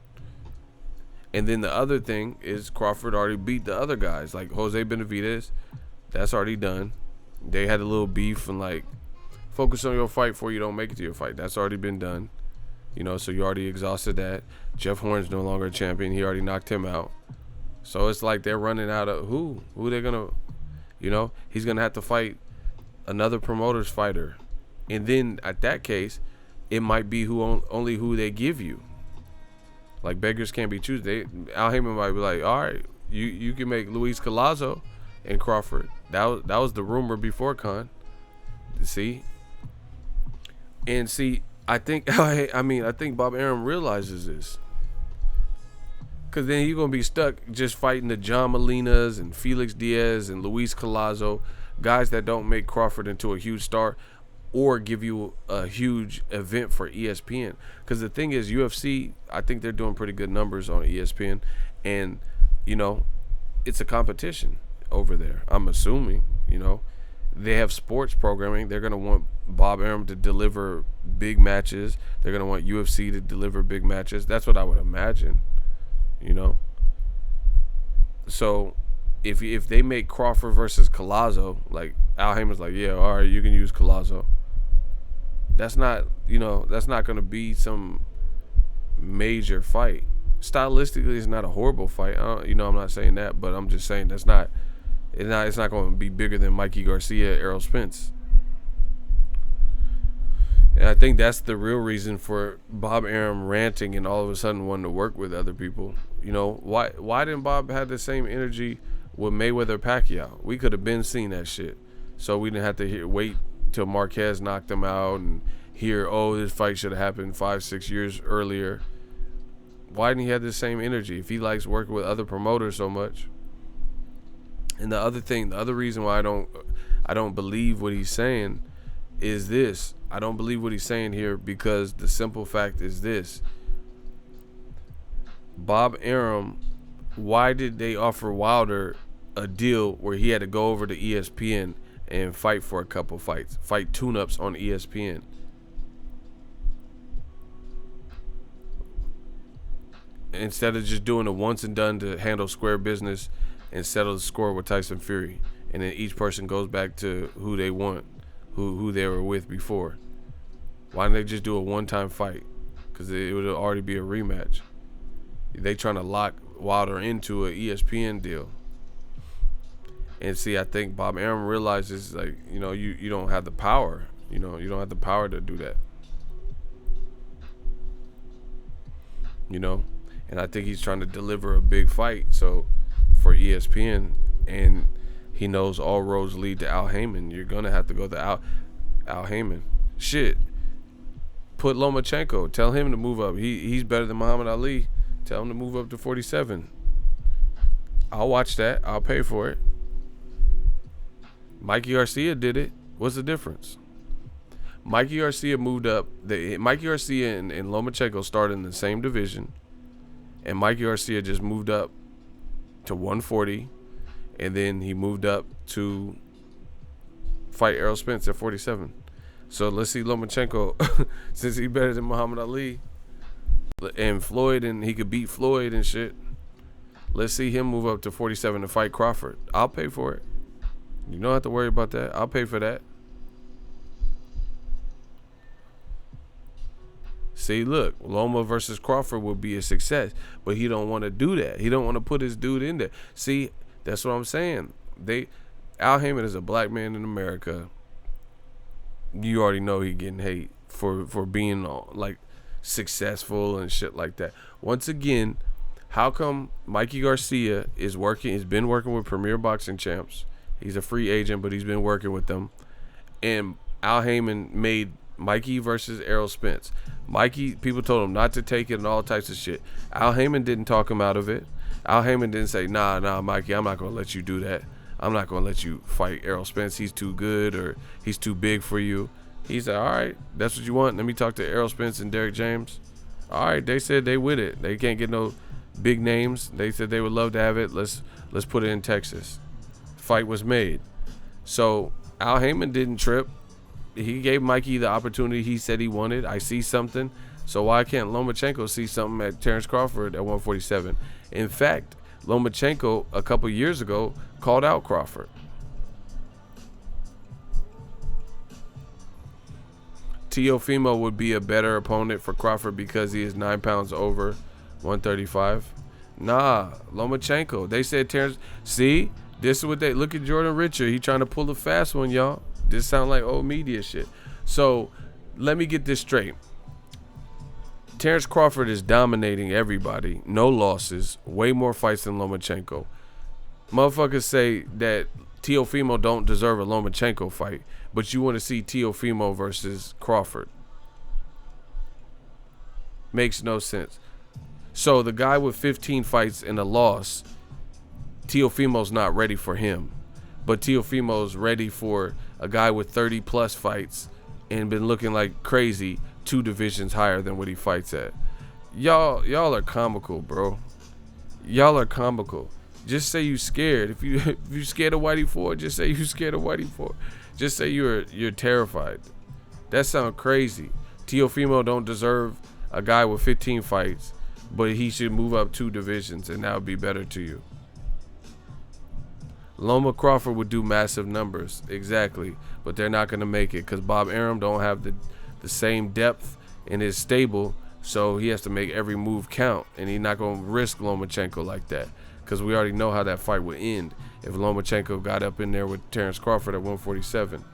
And then the other thing is Crawford already beat the other guys, like Jose Benavidez. That's already done. They had a little beef and, like, focus on your fight before you don't make it to your fight. That's already been done. You know, so you already exhausted that. Jeff Horn's no longer a champion. He already knocked him out. So it's like they're running out of who they're gonna, you know, he's gonna have to fight another promoter's fighter, and then at that case, it might be only who they give you. Like, beggars can't be choosers. Al Haymon might be like, all right, you can make Luis Collazo and Crawford. That was the rumor before Khan. See, I think Bob Arum realizes this. Because then he's going to be stuck just fighting the John Molinas and Felix Diaz and Luis Collazo, guys that don't make Crawford into a huge star or give you a huge event for ESPN. Because the thing is, UFC, I think they're doing pretty good numbers on ESPN. And, you know, it's a competition over there, I'm assuming. You know, they have sports programming. They're going to want Bob Arum to deliver big matches. They're going to want UFC to deliver big matches. That's what I would imagine. You know, so if they make Crawford versus Collazo, like, Al Haymon's like, yeah, all right, you can use Collazo. That's not going to be some major fight. Stylistically, it's not a horrible fight. I'm not saying that, but I'm just saying it's not going to be bigger than Mikey Garcia, Errol Spence. And I think that's the real reason for Bob Arum ranting and all of a sudden wanting to work with other people. You know, why didn't Bob have the same energy with Mayweather Pacquiao? We could have been seeing that shit. So we didn't have to wait till Marquez knocked him out and hear, oh, this fight should have happened 5-6 years earlier. Why didn't he have the same energy if he likes working with other promoters so much? And the other reason why I don't believe what he's saying is this. I don't believe what he's saying here because the simple fact is this. Bob Arum, why did they offer Wilder a deal where he had to go over to ESPN and fight for a couple fights, fight tune-ups on ESPN? Instead of just doing a once and done to handle square business and settle the score with Tyson Fury, and then each person goes back to who they want, who they were with before. Why didn't they just do a one-time fight? Because it would already be a rematch. They trying to lock Wilder into an ESPN deal. And see, I think Bob Arum realizes, like, you know, you don't have the power. You know, you don't have the power to do that. You know? And I think he's trying to deliver a big fight for ESPN, and he knows all roads lead to Al Haymon. You're going to have to go to Al Haymon. Shit. Put Lomachenko. Tell him to move up. He's better than Muhammad Ali. Tell him to move up to 47. I'll watch that. I'll pay for it. Mikey Garcia did it. What's the difference? Mikey Garcia moved up. Mikey Garcia and Lomachenko started in the same division. And Mikey Garcia just moved up to 140. And then he moved up to fight Errol Spence at 47. So let's see Lomachenko, since he's better than Muhammad Ali and Floyd, and he could beat Floyd and shit. Let's see him move up to 47 to fight Crawford. I'll pay for it. You don't have to worry about that. I'll pay for that. See, look, Loma versus Crawford would be a success, but he don't want to do that. He don't want to put his dude in there. See, that's what I'm saying. Al Haymon is a black man in America. You already know he getting hate for being like successful and shit like that. Once again, how come Mikey Garcia has been working with Premier Boxing Champs? He's a free agent, but he's been working with them. And Al Haymon made Mikey versus Errol Spence. Mikey, people told him not to take it and all types of shit. Al Haymon didn't talk him out of it. Al Haymon didn't say, nah, Mikey, I'm not going to let you do that. I'm not gonna let you fight Errol Spence. He's too good, or he's too big for you. He said, all right, that's what you want. Let me talk to Errol Spence and Derrick James. All right, they said they with it. They can't get no big names. They said they would love to have it. Let's put it in Texas. Fight was made. So Al Haymon didn't trip. He gave Mikey the opportunity he said he wanted. I see something. So why can't Lomachenko see something at Terence Crawford at 147? In fact, Lomachenko a couple years ago called out Crawford. Teofimo would be a better opponent for Crawford because he is 9 pounds over 135. Nah, Lomachenko. They said Terence. See, this is what they look at. Jordan Richard. He trying to pull a fast one, y'all. This sound like old media shit. So let me get this straight. Terence Crawford is dominating everybody. No losses. Way more fights than Lomachenko. Motherfuckers say that Teofimo don't deserve a Lomachenko fight, but you want to see Teofimo versus Crawford. Makes no sense. So the guy with 15 fights and a loss, Teofimo's not ready for him. But Teofimo's ready for a guy with 30 plus fights and been looking like crazy 2 divisions higher than what he fights at. Y'all are comical, bro. Y'all are comical. Just say you scared. If you scared of Whitey Ford, just say you scared of Whitey Ford. Just say you're terrified. That sounds crazy. Teofimo don't deserve a guy with 15 fights, but he should move up 2 divisions and that would be better to you. Loma Crawford would do massive numbers, exactly, but they're not going to make it because Bob Arum don't have the same depth in his stable, so he has to make every move count, and he's not going to risk Lomachenko like that because we already know how that fight would end if Lomachenko got up in there with Terence Crawford at 147.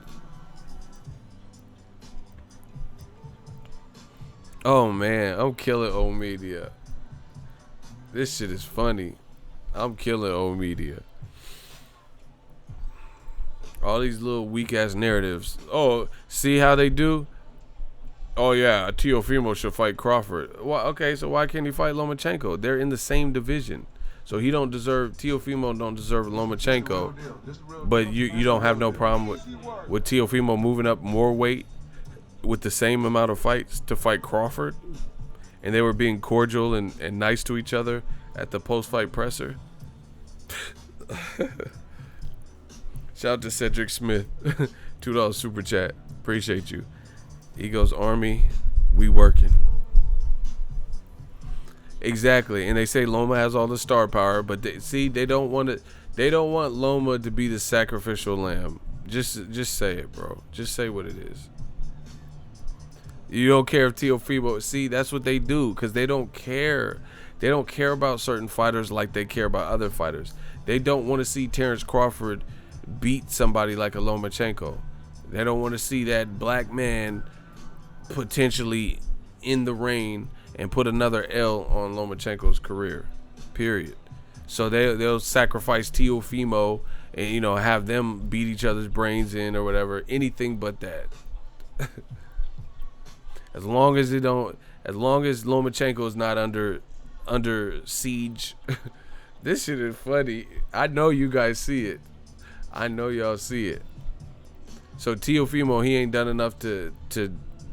Oh, man, I'm killing old media. This shit is funny. I'm killing old media. All these little weak-ass narratives. Oh, see how they do? Oh, yeah, Teofimo should fight Crawford. Well, okay, so why can't he fight Lomachenko? They're in the same division. So Teofimo don't deserve Lomachenko. But you don't have no problem with Teofimo moving up more weight with the same amount of fights to fight Crawford? And they were being cordial and nice to each other at the post-fight presser? Shout out to Cedric Smith. $2 super chat. Appreciate you. Eagles Army, we working. Exactly. And they say Loma has all the star power, but they don't want Loma to be the sacrificial lamb. Just say it, bro. Just say what it is. You don't care if Teofimo. See, that's what they do because they don't care. They don't care about certain fighters like they care about other fighters. They don't want to see Terence Crawford beat somebody like a Lomachenko. They don't want to see that black man potentially in the rain and put another L on Lomachenko's career, period. So they'll sacrifice Teofimo and have them beat each other's brains in or whatever, anything but that. as long as Lomachenko is not under siege. This shit is funny. I know you guys see it. I know y'all see it. So Teofimo, he ain't done enough to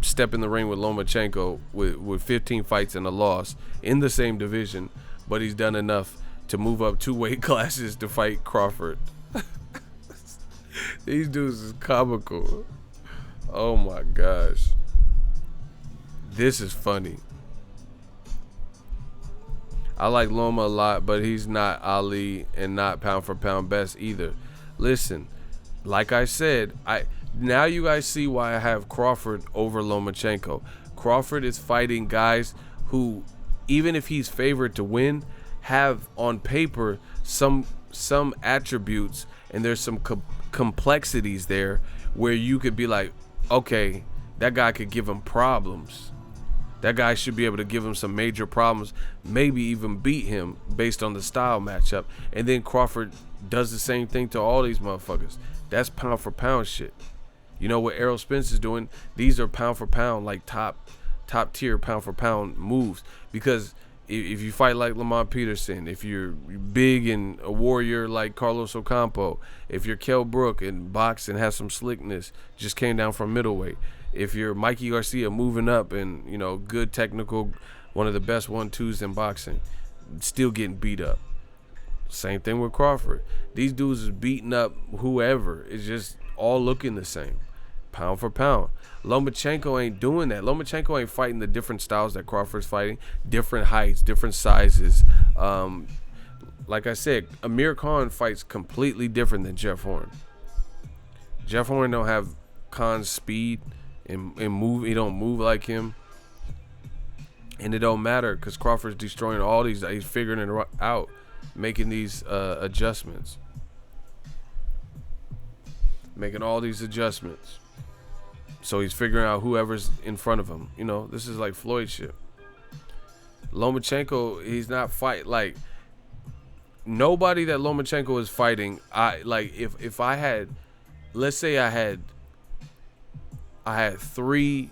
step in the ring with Lomachenko with 15 fights and a loss in the same division, but he's done enough to move up 2 weight classes to fight Crawford. These dudes is comical. Oh my gosh. This is funny. I like Loma a lot, but he's not Ali and not pound for pound best either. Listen, like I said, now you guys see why I have Crawford over Lomachenko. Crawford is fighting guys who, even if he's favored to win, have on paper some attributes, and there's some complexities there where you could be like, okay, that guy could give him problems. That guy should be able to give him some major problems, maybe even beat him based on the style matchup. And then Crawford does the same thing to all these motherfuckers. That's pound for pound shit. You know what Errol Spence is doing? These are pound for pound, like top tier pound for pound moves. Because If you fight like Lamont Peterson, if you're big and a warrior like Carlos Ocampo, if you're Kell Brook and box and has some slickness, just came down from middleweight. If you're Mikey Garcia moving up and, you know, good technical, one of the best 1-2s in boxing, still getting beat up. Same thing with Crawford. These dudes is beating up whoever. It's just all looking the same, pound for pound. Lomachenko ain't doing that. Lomachenko ain't fighting the different styles that Crawford's fighting, different heights, different sizes. Like I said, Amir Khan fights completely different than Jeff Horn. Jeff Horn don't have Khan's speed and move. He don't move like him. And it don't matter because Crawford's destroying all these. He's figuring it out, making these adjustments. Making all these adjustments. So he's figuring out whoever's in front of him. You know, this is like Floyd shit. Lomachenko, he's not fight like nobody that Lomachenko is fighting. If I had, let's say I had three.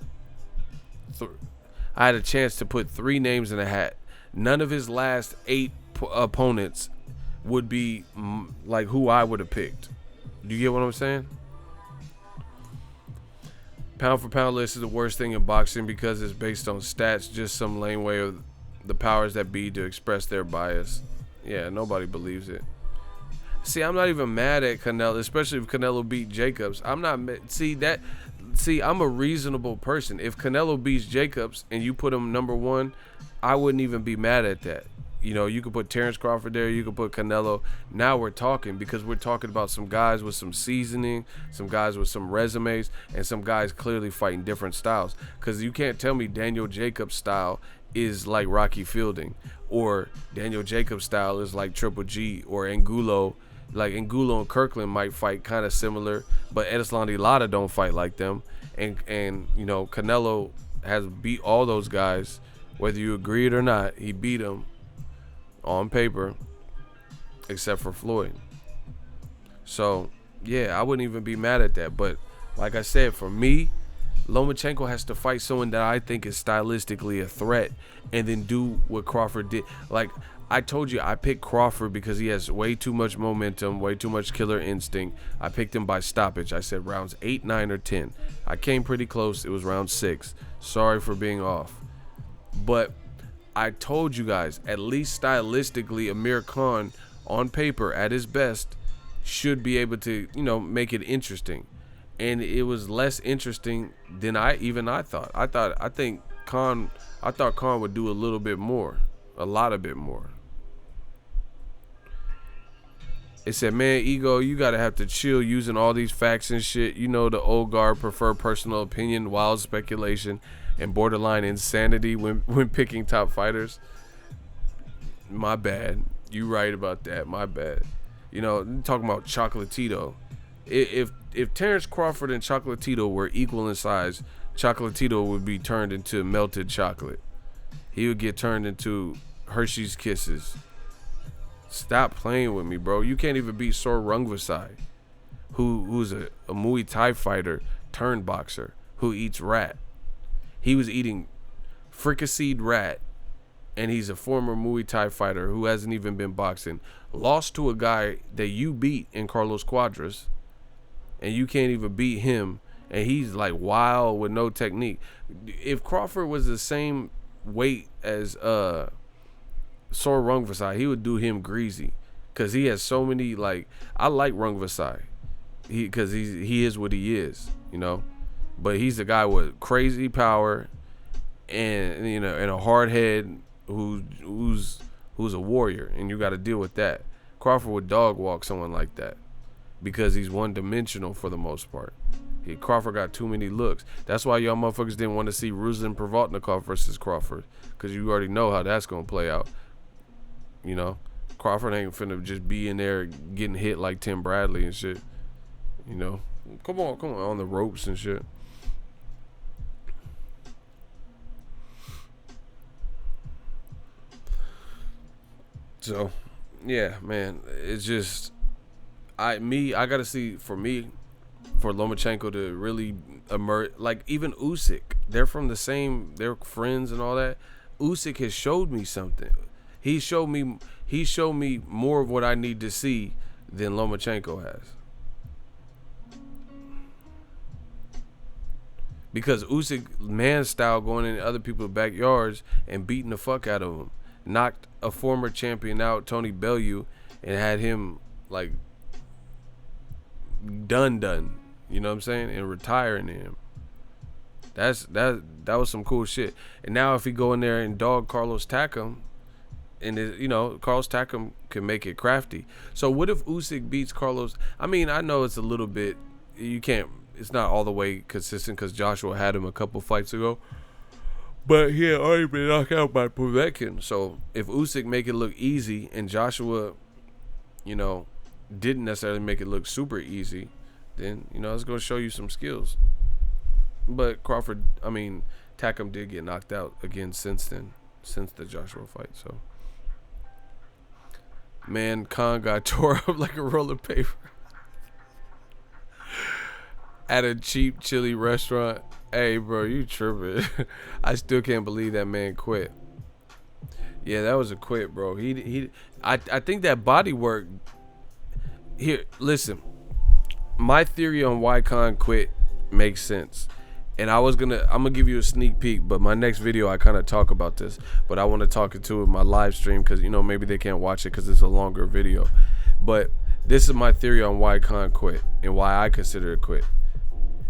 I had a chance to put 3 names in a hat. None of his last 8 opponents would be like who I would have picked. Do you get what I'm saying? Pound for pound list is the worst thing in boxing because it's based on stats, just some lame way of the powers that be to express their bias. Yeah, nobody believes it. See, I'm not even mad at Canelo, especially if Canelo beat Jacobs. I'm not See, I'm a reasonable person. If Canelo beats Jacobs and you put him number 1, I wouldn't even be mad at that. You know, you could put Terence Crawford there, you could put Canelo. Now we're talking because we're talking about some guys with some seasoning, some guys with some resumes, and some guys clearly fighting different styles. Because you can't tell me Daniel Jacobs' style is like Rocky Fielding, or Daniel Jacobs' style is like Triple G, or Angulo. Like Angulo and Kirkland might fight kind of similar, but Erislandy Lara don't fight like them. And you know, Canelo has beat all those guys, whether you agree it or not. He beat them on paper, except for Floyd. So yeah, I wouldn't even be mad at that. But like I said, for me, Lomachenko has to fight someone that I think is stylistically a threat, and then do what Crawford did. Like I told you, I picked Crawford because he has way too much momentum, way too much killer instinct. I picked him by stoppage. I said rounds 8, 9, or 10. I came pretty close. It was round 6. Sorry for being off. But I told you guys, at least stylistically, Amir Khan, on paper, at his best, should be able to, you know, make it interesting. And it was less interesting than I thought. I thought Khan would do a little bit more, a lot of bit more. It said, man, Ego, you gotta have to chill using all these facts and shit. You know the old guard prefer personal opinion, wild speculation, and borderline insanity when picking top fighters. My bad. You right about that. My bad. You know, talking about Chocolatito. If Terence Crawford and Chocolatito were equal in size, Chocolatito would be turned into melted chocolate. He would get turned into Hershey's Kisses. Stop playing with me, bro. You can't even beat Sor Rungvisai, who's a Muay Thai fighter turned boxer who eats rat. He was eating fricasseed rat, and he's a former Muay Thai fighter who hasn't even been boxing. Lost to a guy that you beat in Carlos Cuadras, and you can't even beat him, and he's like wild with no technique. If Crawford was the same weight as Sor Rungvisai, he would do him greasy, because he has so many, like, I like Rungvisai because he is what he is, you know, but he's a guy with crazy power and, you know, and a hard head who's a warrior, and you got to deal with that. Crawford would dog walk someone like that because he's one-dimensional for the most part. Crawford got too many looks. That's why y'all motherfuckers didn't want to see Ruslan Provodnikov versus Crawford, because you already know how that's going to play out. You know, Crawford ain't finna just be in there getting hit like Tim Bradley and shit. You know, come on the ropes and shit. So, yeah, man, it's just I gotta see for Lomachenko to really emerge. Like even Usyk, they're from the same, they're friends and all that. Usyk has showed me something. He showed me more of what I need to see than Lomachenko has. Because Usyk man style going in other people's backyards and beating the fuck out of them. Knocked a former champion out, Tony Bellew, and had him like done. You know what I'm saying? And retiring him. That was some cool shit. And now if he go in there and dog Carlos Takam, and Carlos Takam can make it crafty. So what if Usyk beats Carlos? I mean, I know it's a little bit, it's not all the way consistent because Joshua had him a couple fights ago. But he had already been knocked out by Povetkin. So if Usyk make it look easy and Joshua, didn't necessarily make it look super easy, then, it's going to show you some skills. But Takam did get knocked out again since the Joshua fight. So, man, Khan got tore up like a roll of paper at a cheap chili restaurant. Hey, bro, you tripping. I still can't believe that man quit. Yeah, that was a quit, bro. I think that body work. Here, listen. My theory on why Khan quit makes sense. And I'm gonna give you a sneak peek, but my next video I kind of talk about this, but I want to talk it to in my live stream because maybe they can't watch it because it's a longer video. But this is my theory on why Khan quit and why I consider it quit.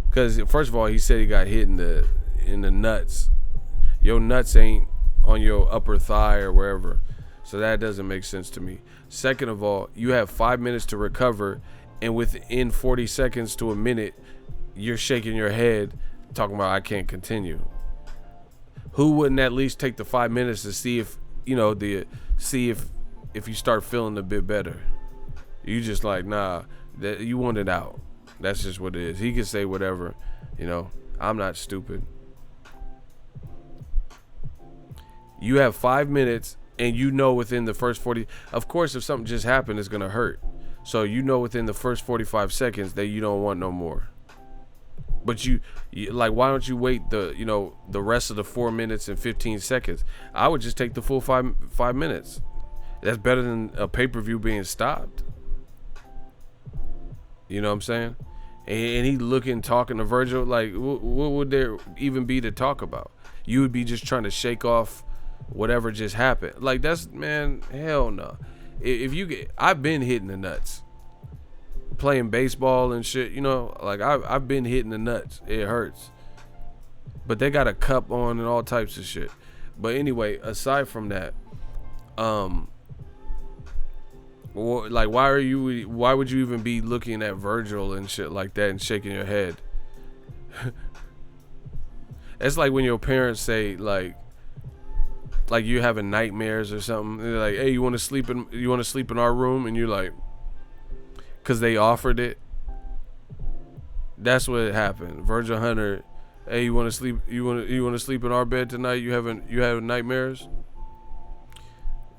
Because first of all, he said he got hit in the nuts. Your nuts ain't on your upper thigh or wherever, so that doesn't make sense to me. Second of all, you have 5 minutes to recover, and within 40 seconds to a minute, you're shaking your head, talking about I can't continue. Who wouldn't at least take the 5 minutes to see if if you start feeling a bit better? You just like, nah, that you want it out. That's just what it is. He can say whatever, I'm not stupid. You have 5 minutes, and within the first 40. Of course, if something just happened, it's gonna hurt. So within the first 45 seconds that you don't want no more. But you like, why don't you wait the rest of the 4 minutes and 15 seconds? I would just take the full five minutes. That's better than a pay-per-view being stopped. You know what I'm saying? And he talking to Virgil, like, what would there even be to talk about? You would be just trying to shake off whatever just happened. Like, that's, man, hell no. I've been hitting the nuts. Playing baseball and shit, like I've been hitting the nuts. It hurts. But they got a cup on and all types of shit. But anyway, aside from that, like, why would you even be looking at Virgil and shit like that and shaking your head? It's like when your parents say like you having nightmares or something. They're like, hey, you want to sleep in our room? And you're like, because they offered it. That's what happened. Virgil Hunter, hey, you want to sleep? You want to sleep in our bed tonight? You having nightmares?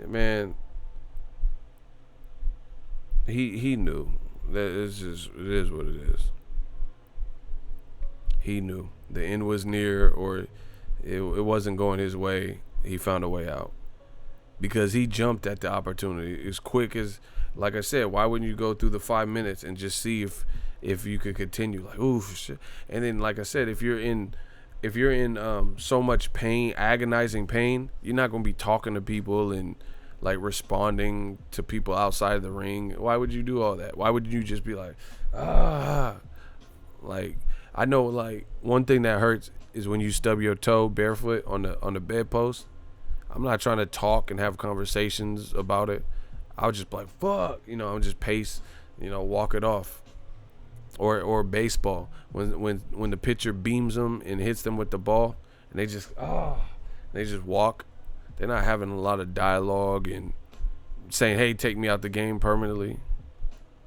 Man, he knew that it is what it is. He knew the end was near, or it wasn't going his way. He found a way out because he jumped at the opportunity as quick as. Like I said, why wouldn't you go through the 5 minutes and just see if you could continue? Like, ooh, shit. And then, like I said, if you're in so much pain, agonizing pain, you're not gonna be talking to people and like responding to people outside of the ring. Why would you do all that? Why would you just be like, like, I know, like, one thing that hurts is when you stub your toe barefoot on the bedpost. I'm not trying to talk and have conversations about it. I would just be like, fuck, I would just pace, walk it off. Or baseball, when the pitcher beams them and hits them with the ball, and they just walk. They're not having a lot of dialogue and saying, hey, take me out the game permanently.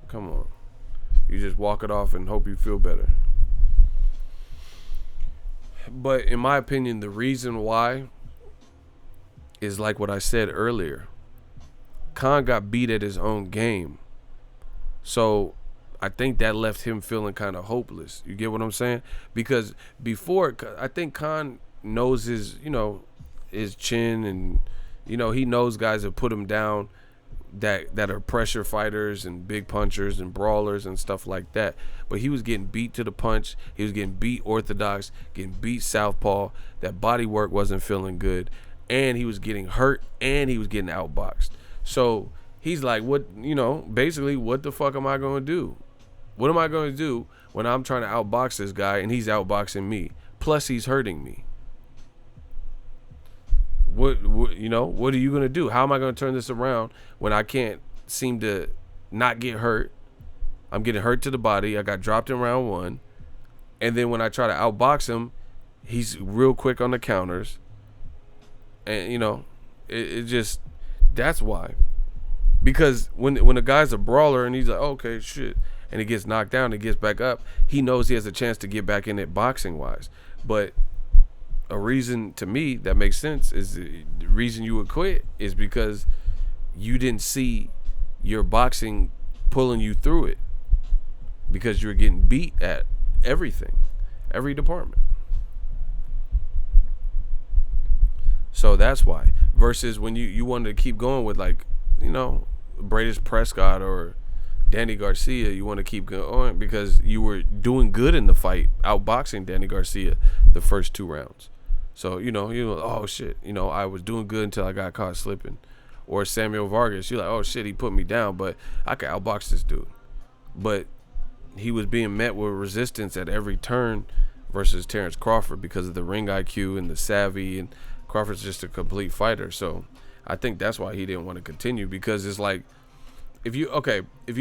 Come on. You just walk it off and hope you feel better. But in my opinion, the reason why is like what I said earlier. Khan got beat at his own game. So I think that left him feeling kind of hopeless. You get what I'm saying? Because before, I think Khan knows his his chin, and he knows guys that put him down that are pressure fighters and big punchers and brawlers and stuff like that. But he was getting beat to the punch. He was getting beat orthodox, getting beat southpaw. That body work wasn't feeling good, and he was getting hurt, and he was getting outboxed. So he's like, basically, what the fuck am I going to do? What am I going to do when I'm trying to outbox this guy and he's outboxing me? Plus, he's hurting me. What are you going to do? How am I going to turn this around when I can't seem to not get hurt? I'm getting hurt to the body. I got dropped in round 1. And then when I try to outbox him, he's real quick on the counters. And, it just, that's why. Because when a guy's a brawler and he's like, okay, shit, and he gets knocked down and gets back up, he knows he has a chance to get back in it boxing-wise. But a reason to me that makes sense is the reason you would quit is because you didn't see your boxing pulling you through it, because you're getting beat at everything, every department. So that's why. Versus when you wanted to keep going with, like, Bradis Prescott or Danny Garcia, you want to keep going because you were doing good in the fight, outboxing Danny Garcia the first 2 rounds. So, oh shit, I was doing good until I got caught slipping. Or Samuel Vargas, you're like, oh shit, he put me down, but I could outbox this dude. But he was being met with resistance at every turn versus Terence Crawford because of the ring IQ and the savvy, and Crawford's just a complete fighter. So I think that's why he didn't want to continue, because it's like, if you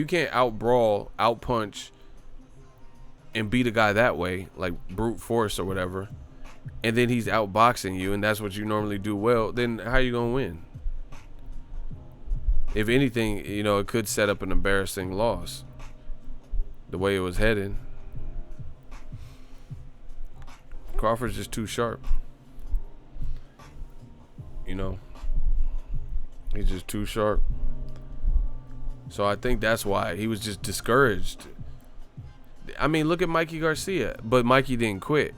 can't out-brawl, out-punch, and beat a guy that way, like brute force or whatever, and then he's outboxing you, and that's what you normally do well, then how you gonna win? If anything, it could set up an embarrassing loss, the way it was headed. Crawford's just too sharp. He's just too sharp. So I think that's why he was just discouraged. I mean, look at Mikey Garcia, but Mikey didn't quit.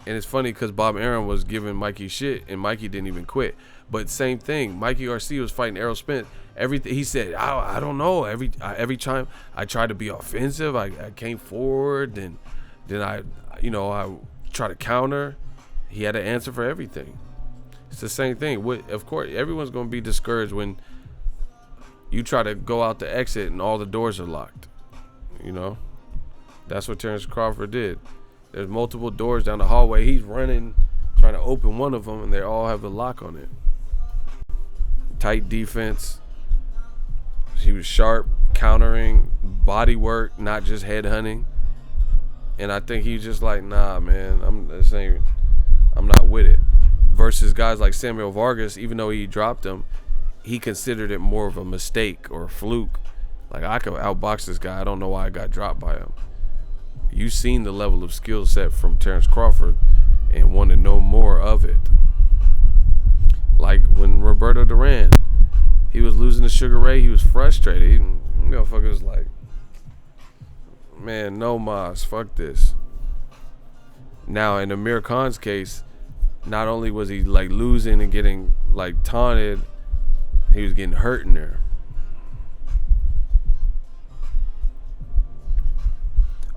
And it's funny because Bob Arum was giving Mikey shit, and Mikey didn't even quit. But same thing, Mikey Garcia was fighting Errol Spence. Everything he said, I don't know. Every time I tried to be offensive, I came forward, and then I try to counter. He had an answer for everything. It's the same thing. Of course, everyone's going to be discouraged when you try to go out the exit and all the doors are locked. That's what Terence Crawford did. There's multiple doors down the hallway. He's running, trying to open one of them, and they all have the lock on it. Tight defense. He was sharp, countering, body work, not just head hunting. And I think he's just like, nah, man, I'm not with it. Versus guys like Samuel Vargas, even though he dropped him, he considered it more of a mistake or a fluke. Like, I could outbox this guy. I don't know why I got dropped by him. You've seen the level of skill set from Terence Crawford and want to know more of it. Like when Roberto Duran, he was losing to Sugar Ray, he was frustrated. Motherfucker was like, man, no mas, fuck this. Now in Amir Khan's case, not only was he like losing and getting like taunted, he was getting hurt in there.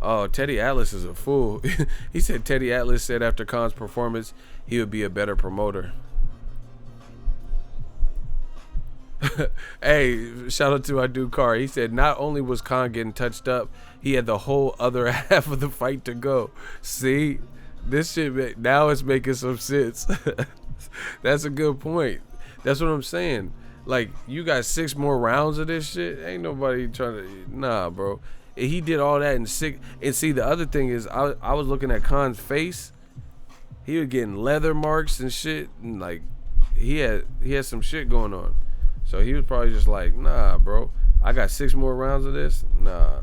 Oh, Teddy Atlas is a fool. He said Teddy Atlas said after Khan's performance, he would be a better promoter. Hey, shout out to our dude Car. He said not only was Khan getting touched up, he had the whole other half of the fight to go. See, this shit now it's making some sense. That's a good point. That's what I'm saying. Like, you got 6 more rounds of this shit. Ain't nobody trying to. Nah, bro. He did all that in 6. And see, the other thing is, I was looking at Khan's face. He was getting leather marks and shit, and like he had some shit going on. So he was probably just like, nah, bro. I got 6 more rounds of this. Nah.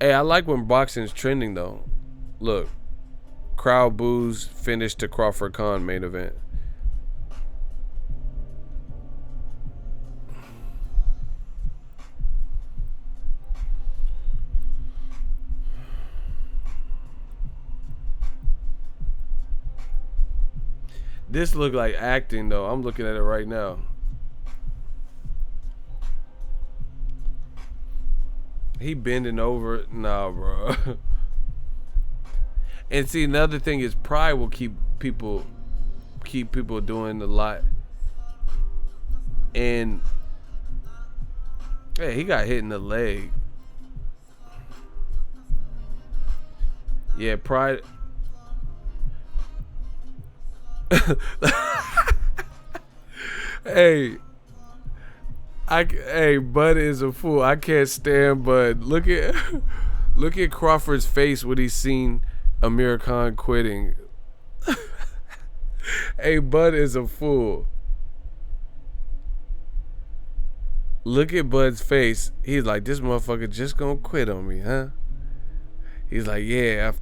Hey, I like when boxing's trending though. Look, crowd boos finished to Crawford Khan main event. This look like acting though. I'm looking at it right now. He bending over. Nah, bro. And see, another thing is pride will keep people doing a lot. And hey, he got hit in the leg. Yeah, pride. Hey, hey, Bud is a fool. I can't stand Bud. Look at Crawford's face when he's seen Amir Khan quitting. Hey, Bud is a fool. Look at Bud's face. He's like, this motherfucker just gonna quit on me, huh? He's like, yeah,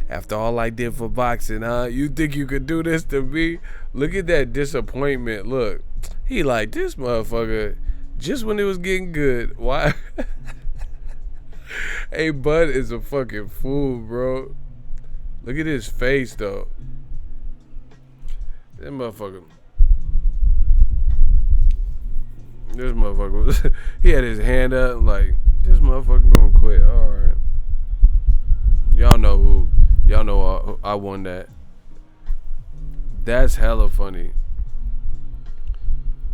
after all I did for boxing, huh? You think you could do this to me? Look at that disappointment. Look, he like, this motherfucker, just when it was getting good. Why? Hey, Bud is a fucking fool, bro. Look at his face, though. That motherfucker. This motherfucker, he had his hand up like, this motherfucker gonna quit. All right. Y'all know I won that. That's hella funny.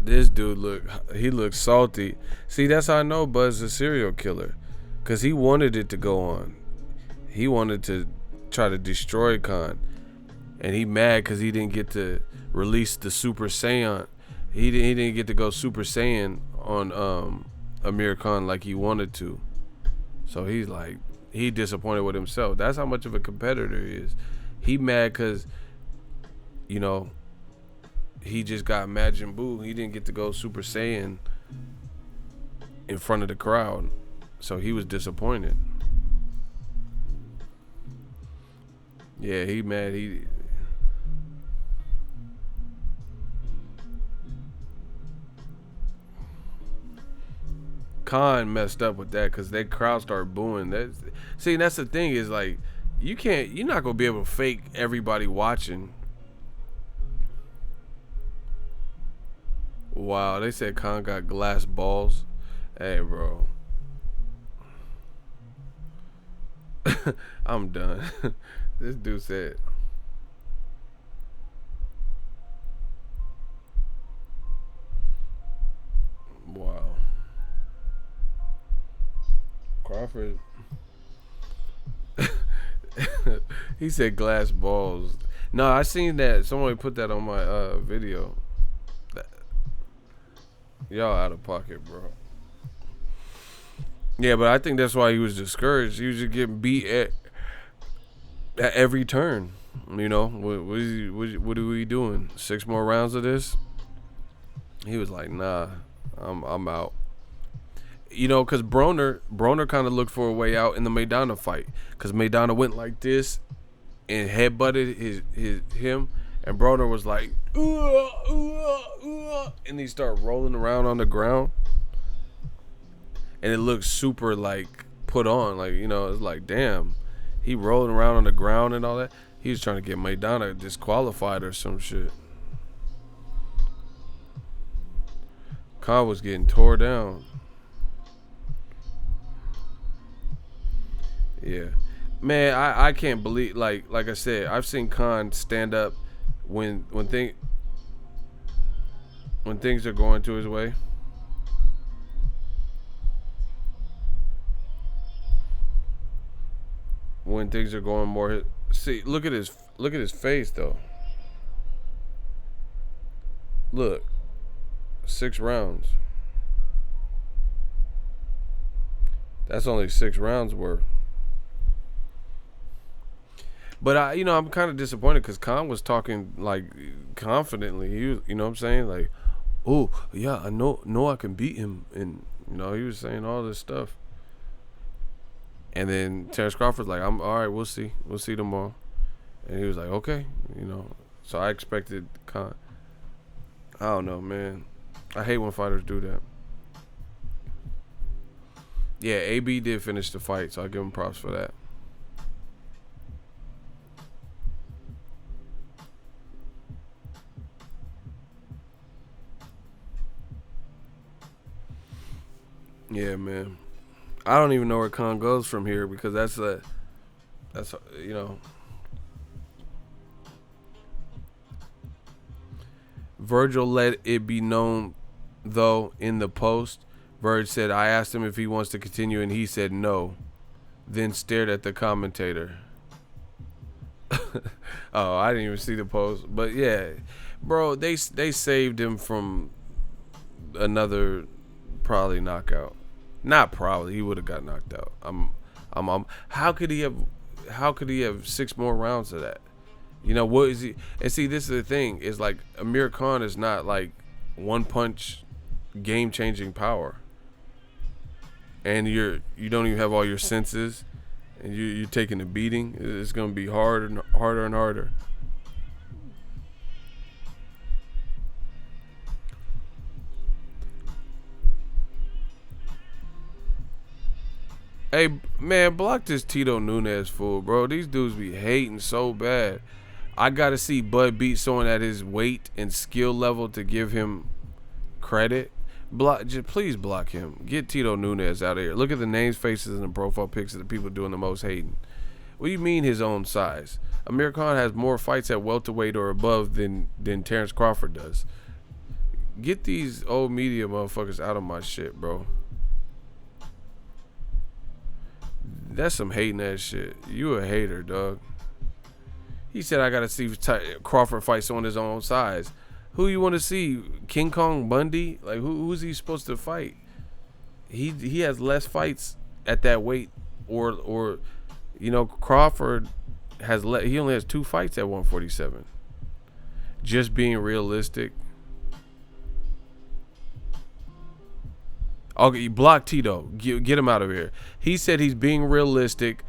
This dude looks salty. See, that's how I know Bud's a serial killer. Because he wanted it to go on. He wanted to try to destroy Khan. And he mad because he didn't get to release the Super Saiyan. He didn't get to go Super Saiyan on Amir Khan like he wanted to. So he's like, he disappointed with himself. That's how much of a competitor he is. He mad because, you know, he just got Majin Buu. He didn't get to go Super Saiyan in front of the crowd. So he was disappointed. Yeah, he mad. Khan messed up with that because that crowd started booing. That's the thing is like, you're not gonna be able to fake everybody watching. Wow, they said Khan got glass balls. Hey, bro. I'm done. This dude said. Wow. Crawford. He said glass balls. No, I seen that. Somebody put that on my video. Y'all out of pocket, bro. Yeah, but I think that's why he was discouraged. He was just getting beat at every turn. You know, what are we doing? 6 more rounds of this? He was like, nah, I'm out. You know, because Broner kind of looked for a way out in the Maidana fight. Because Maidana went like this and headbutted him. And Broner was like, and he started rolling around on the ground. And it looked super, like, put on. Like, you know, it's like, damn. He rolling around on the ground and all that. He was trying to get Maidana disqualified or some shit. Khan was getting tore down. Yeah. Man, I can't believe, like I said, I've seen Khan stand up when things are going to his way. When things are going more, see, look at his face though. Look, 6 rounds. That's only 6 rounds worth. But I'm kind of disappointed because Khan was talking like confidently. He was, you know what I'm saying, like, oh yeah, I know I can beat him, and he was saying all this stuff. And then Terence Crawford's like, I'm all right, we'll see tomorrow. And he was like, okay, So I expected Khan. I don't know, man. I hate when fighters do that. Yeah, AB did finish the fight, so I give him props for that. Yeah, man. I don't even know where Khan goes from here because that's you know. Virgil let it be known, though, in the post. Virg said, I asked him if he wants to continue, and he said no. Then stared at the commentator. Oh, I didn't even see the post. But, yeah, bro, they saved him from another probably knockout. Not probably. He would have got knocked out. How could he have 6 more rounds of that? You know, what is he? And see, this is the thing. Is like Amir Khan is not like one punch game-changing power. And you don't even have all your senses. And you're taking a beating. It's going to be harder and harder. Hey, man, block this Tito Nunes fool, bro. These dudes be hating so bad. I got to see Bud beat someone at his weight and skill level to give him credit. Just please block him. Get Tito Nunes out of here. Look at the names, faces, and the profile pics of the people doing the most hating. What do you mean his own size? Amir Khan has more fights at welterweight or above than Terence Crawford does. Get these old media motherfuckers out of my shit, bro. That's some hating ass shit. You a hater, dog. He said I gotta see Crawford fight someone his own size. Who you want to see? King Kong Bundy? Like who's he supposed to fight? He has less fights at that weight, or you know, Crawford has he only has 2 fights at 147. Just being realistic. Okay, block Tito. Get him out of here. He said he's being realistic.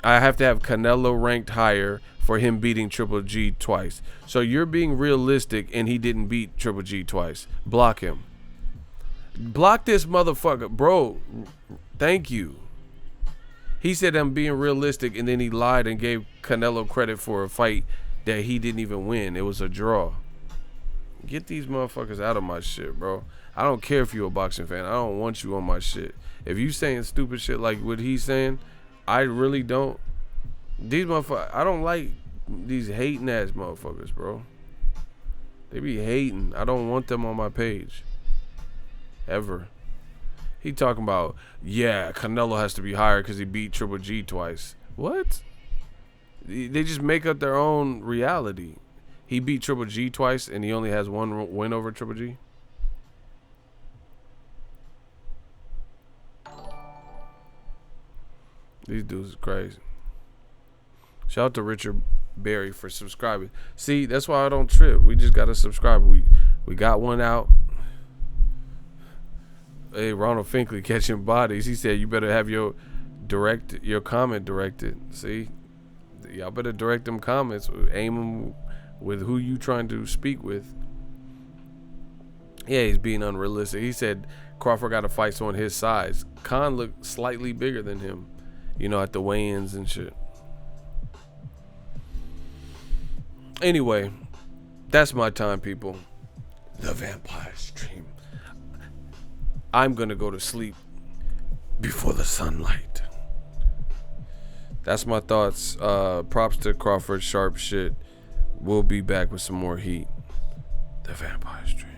I have to have Canelo ranked higher for him beating Triple G twice. So you're being realistic and he didn't beat Triple G twice. Block him. Block this motherfucker. Bro, thank you. He said I'm being realistic and then he lied and gave Canelo credit for a fight that he didn't even win. It was a draw. Get these motherfuckers out of my shit, bro. I don't care if you're a boxing fan. I don't want you on my shit. If you saying stupid shit like what he's saying, I really don't. These motherfuckers, I don't like these hating ass motherfuckers, bro. They be hating. I don't want them on my page. Ever. He talking about, yeah, Canelo has to be higher because he beat Triple G twice. What? They just make up their own reality. He beat Triple G twice and he only has 1 win over Triple G. These dudes is crazy. Shout out to Richard Berry for subscribing. See, that's why I don't trip. We just got a subscriber. We got one out. Hey, Ronald Finkley catching bodies. He said you better have your comment directed. See, y'all better direct them comments. Aim them with who you trying to speak with. Yeah, he's being unrealistic. He said Crawford got to fight someone his size. Khan looked slightly bigger than him, you know, at the weigh-ins and shit. Anyway, that's my time, people. The Vampire Stream. I'm going to go to sleep before the sunlight. That's my thoughts. Props to Crawford. Sharp shit. We'll be back with some more heat. The Vampire Stream.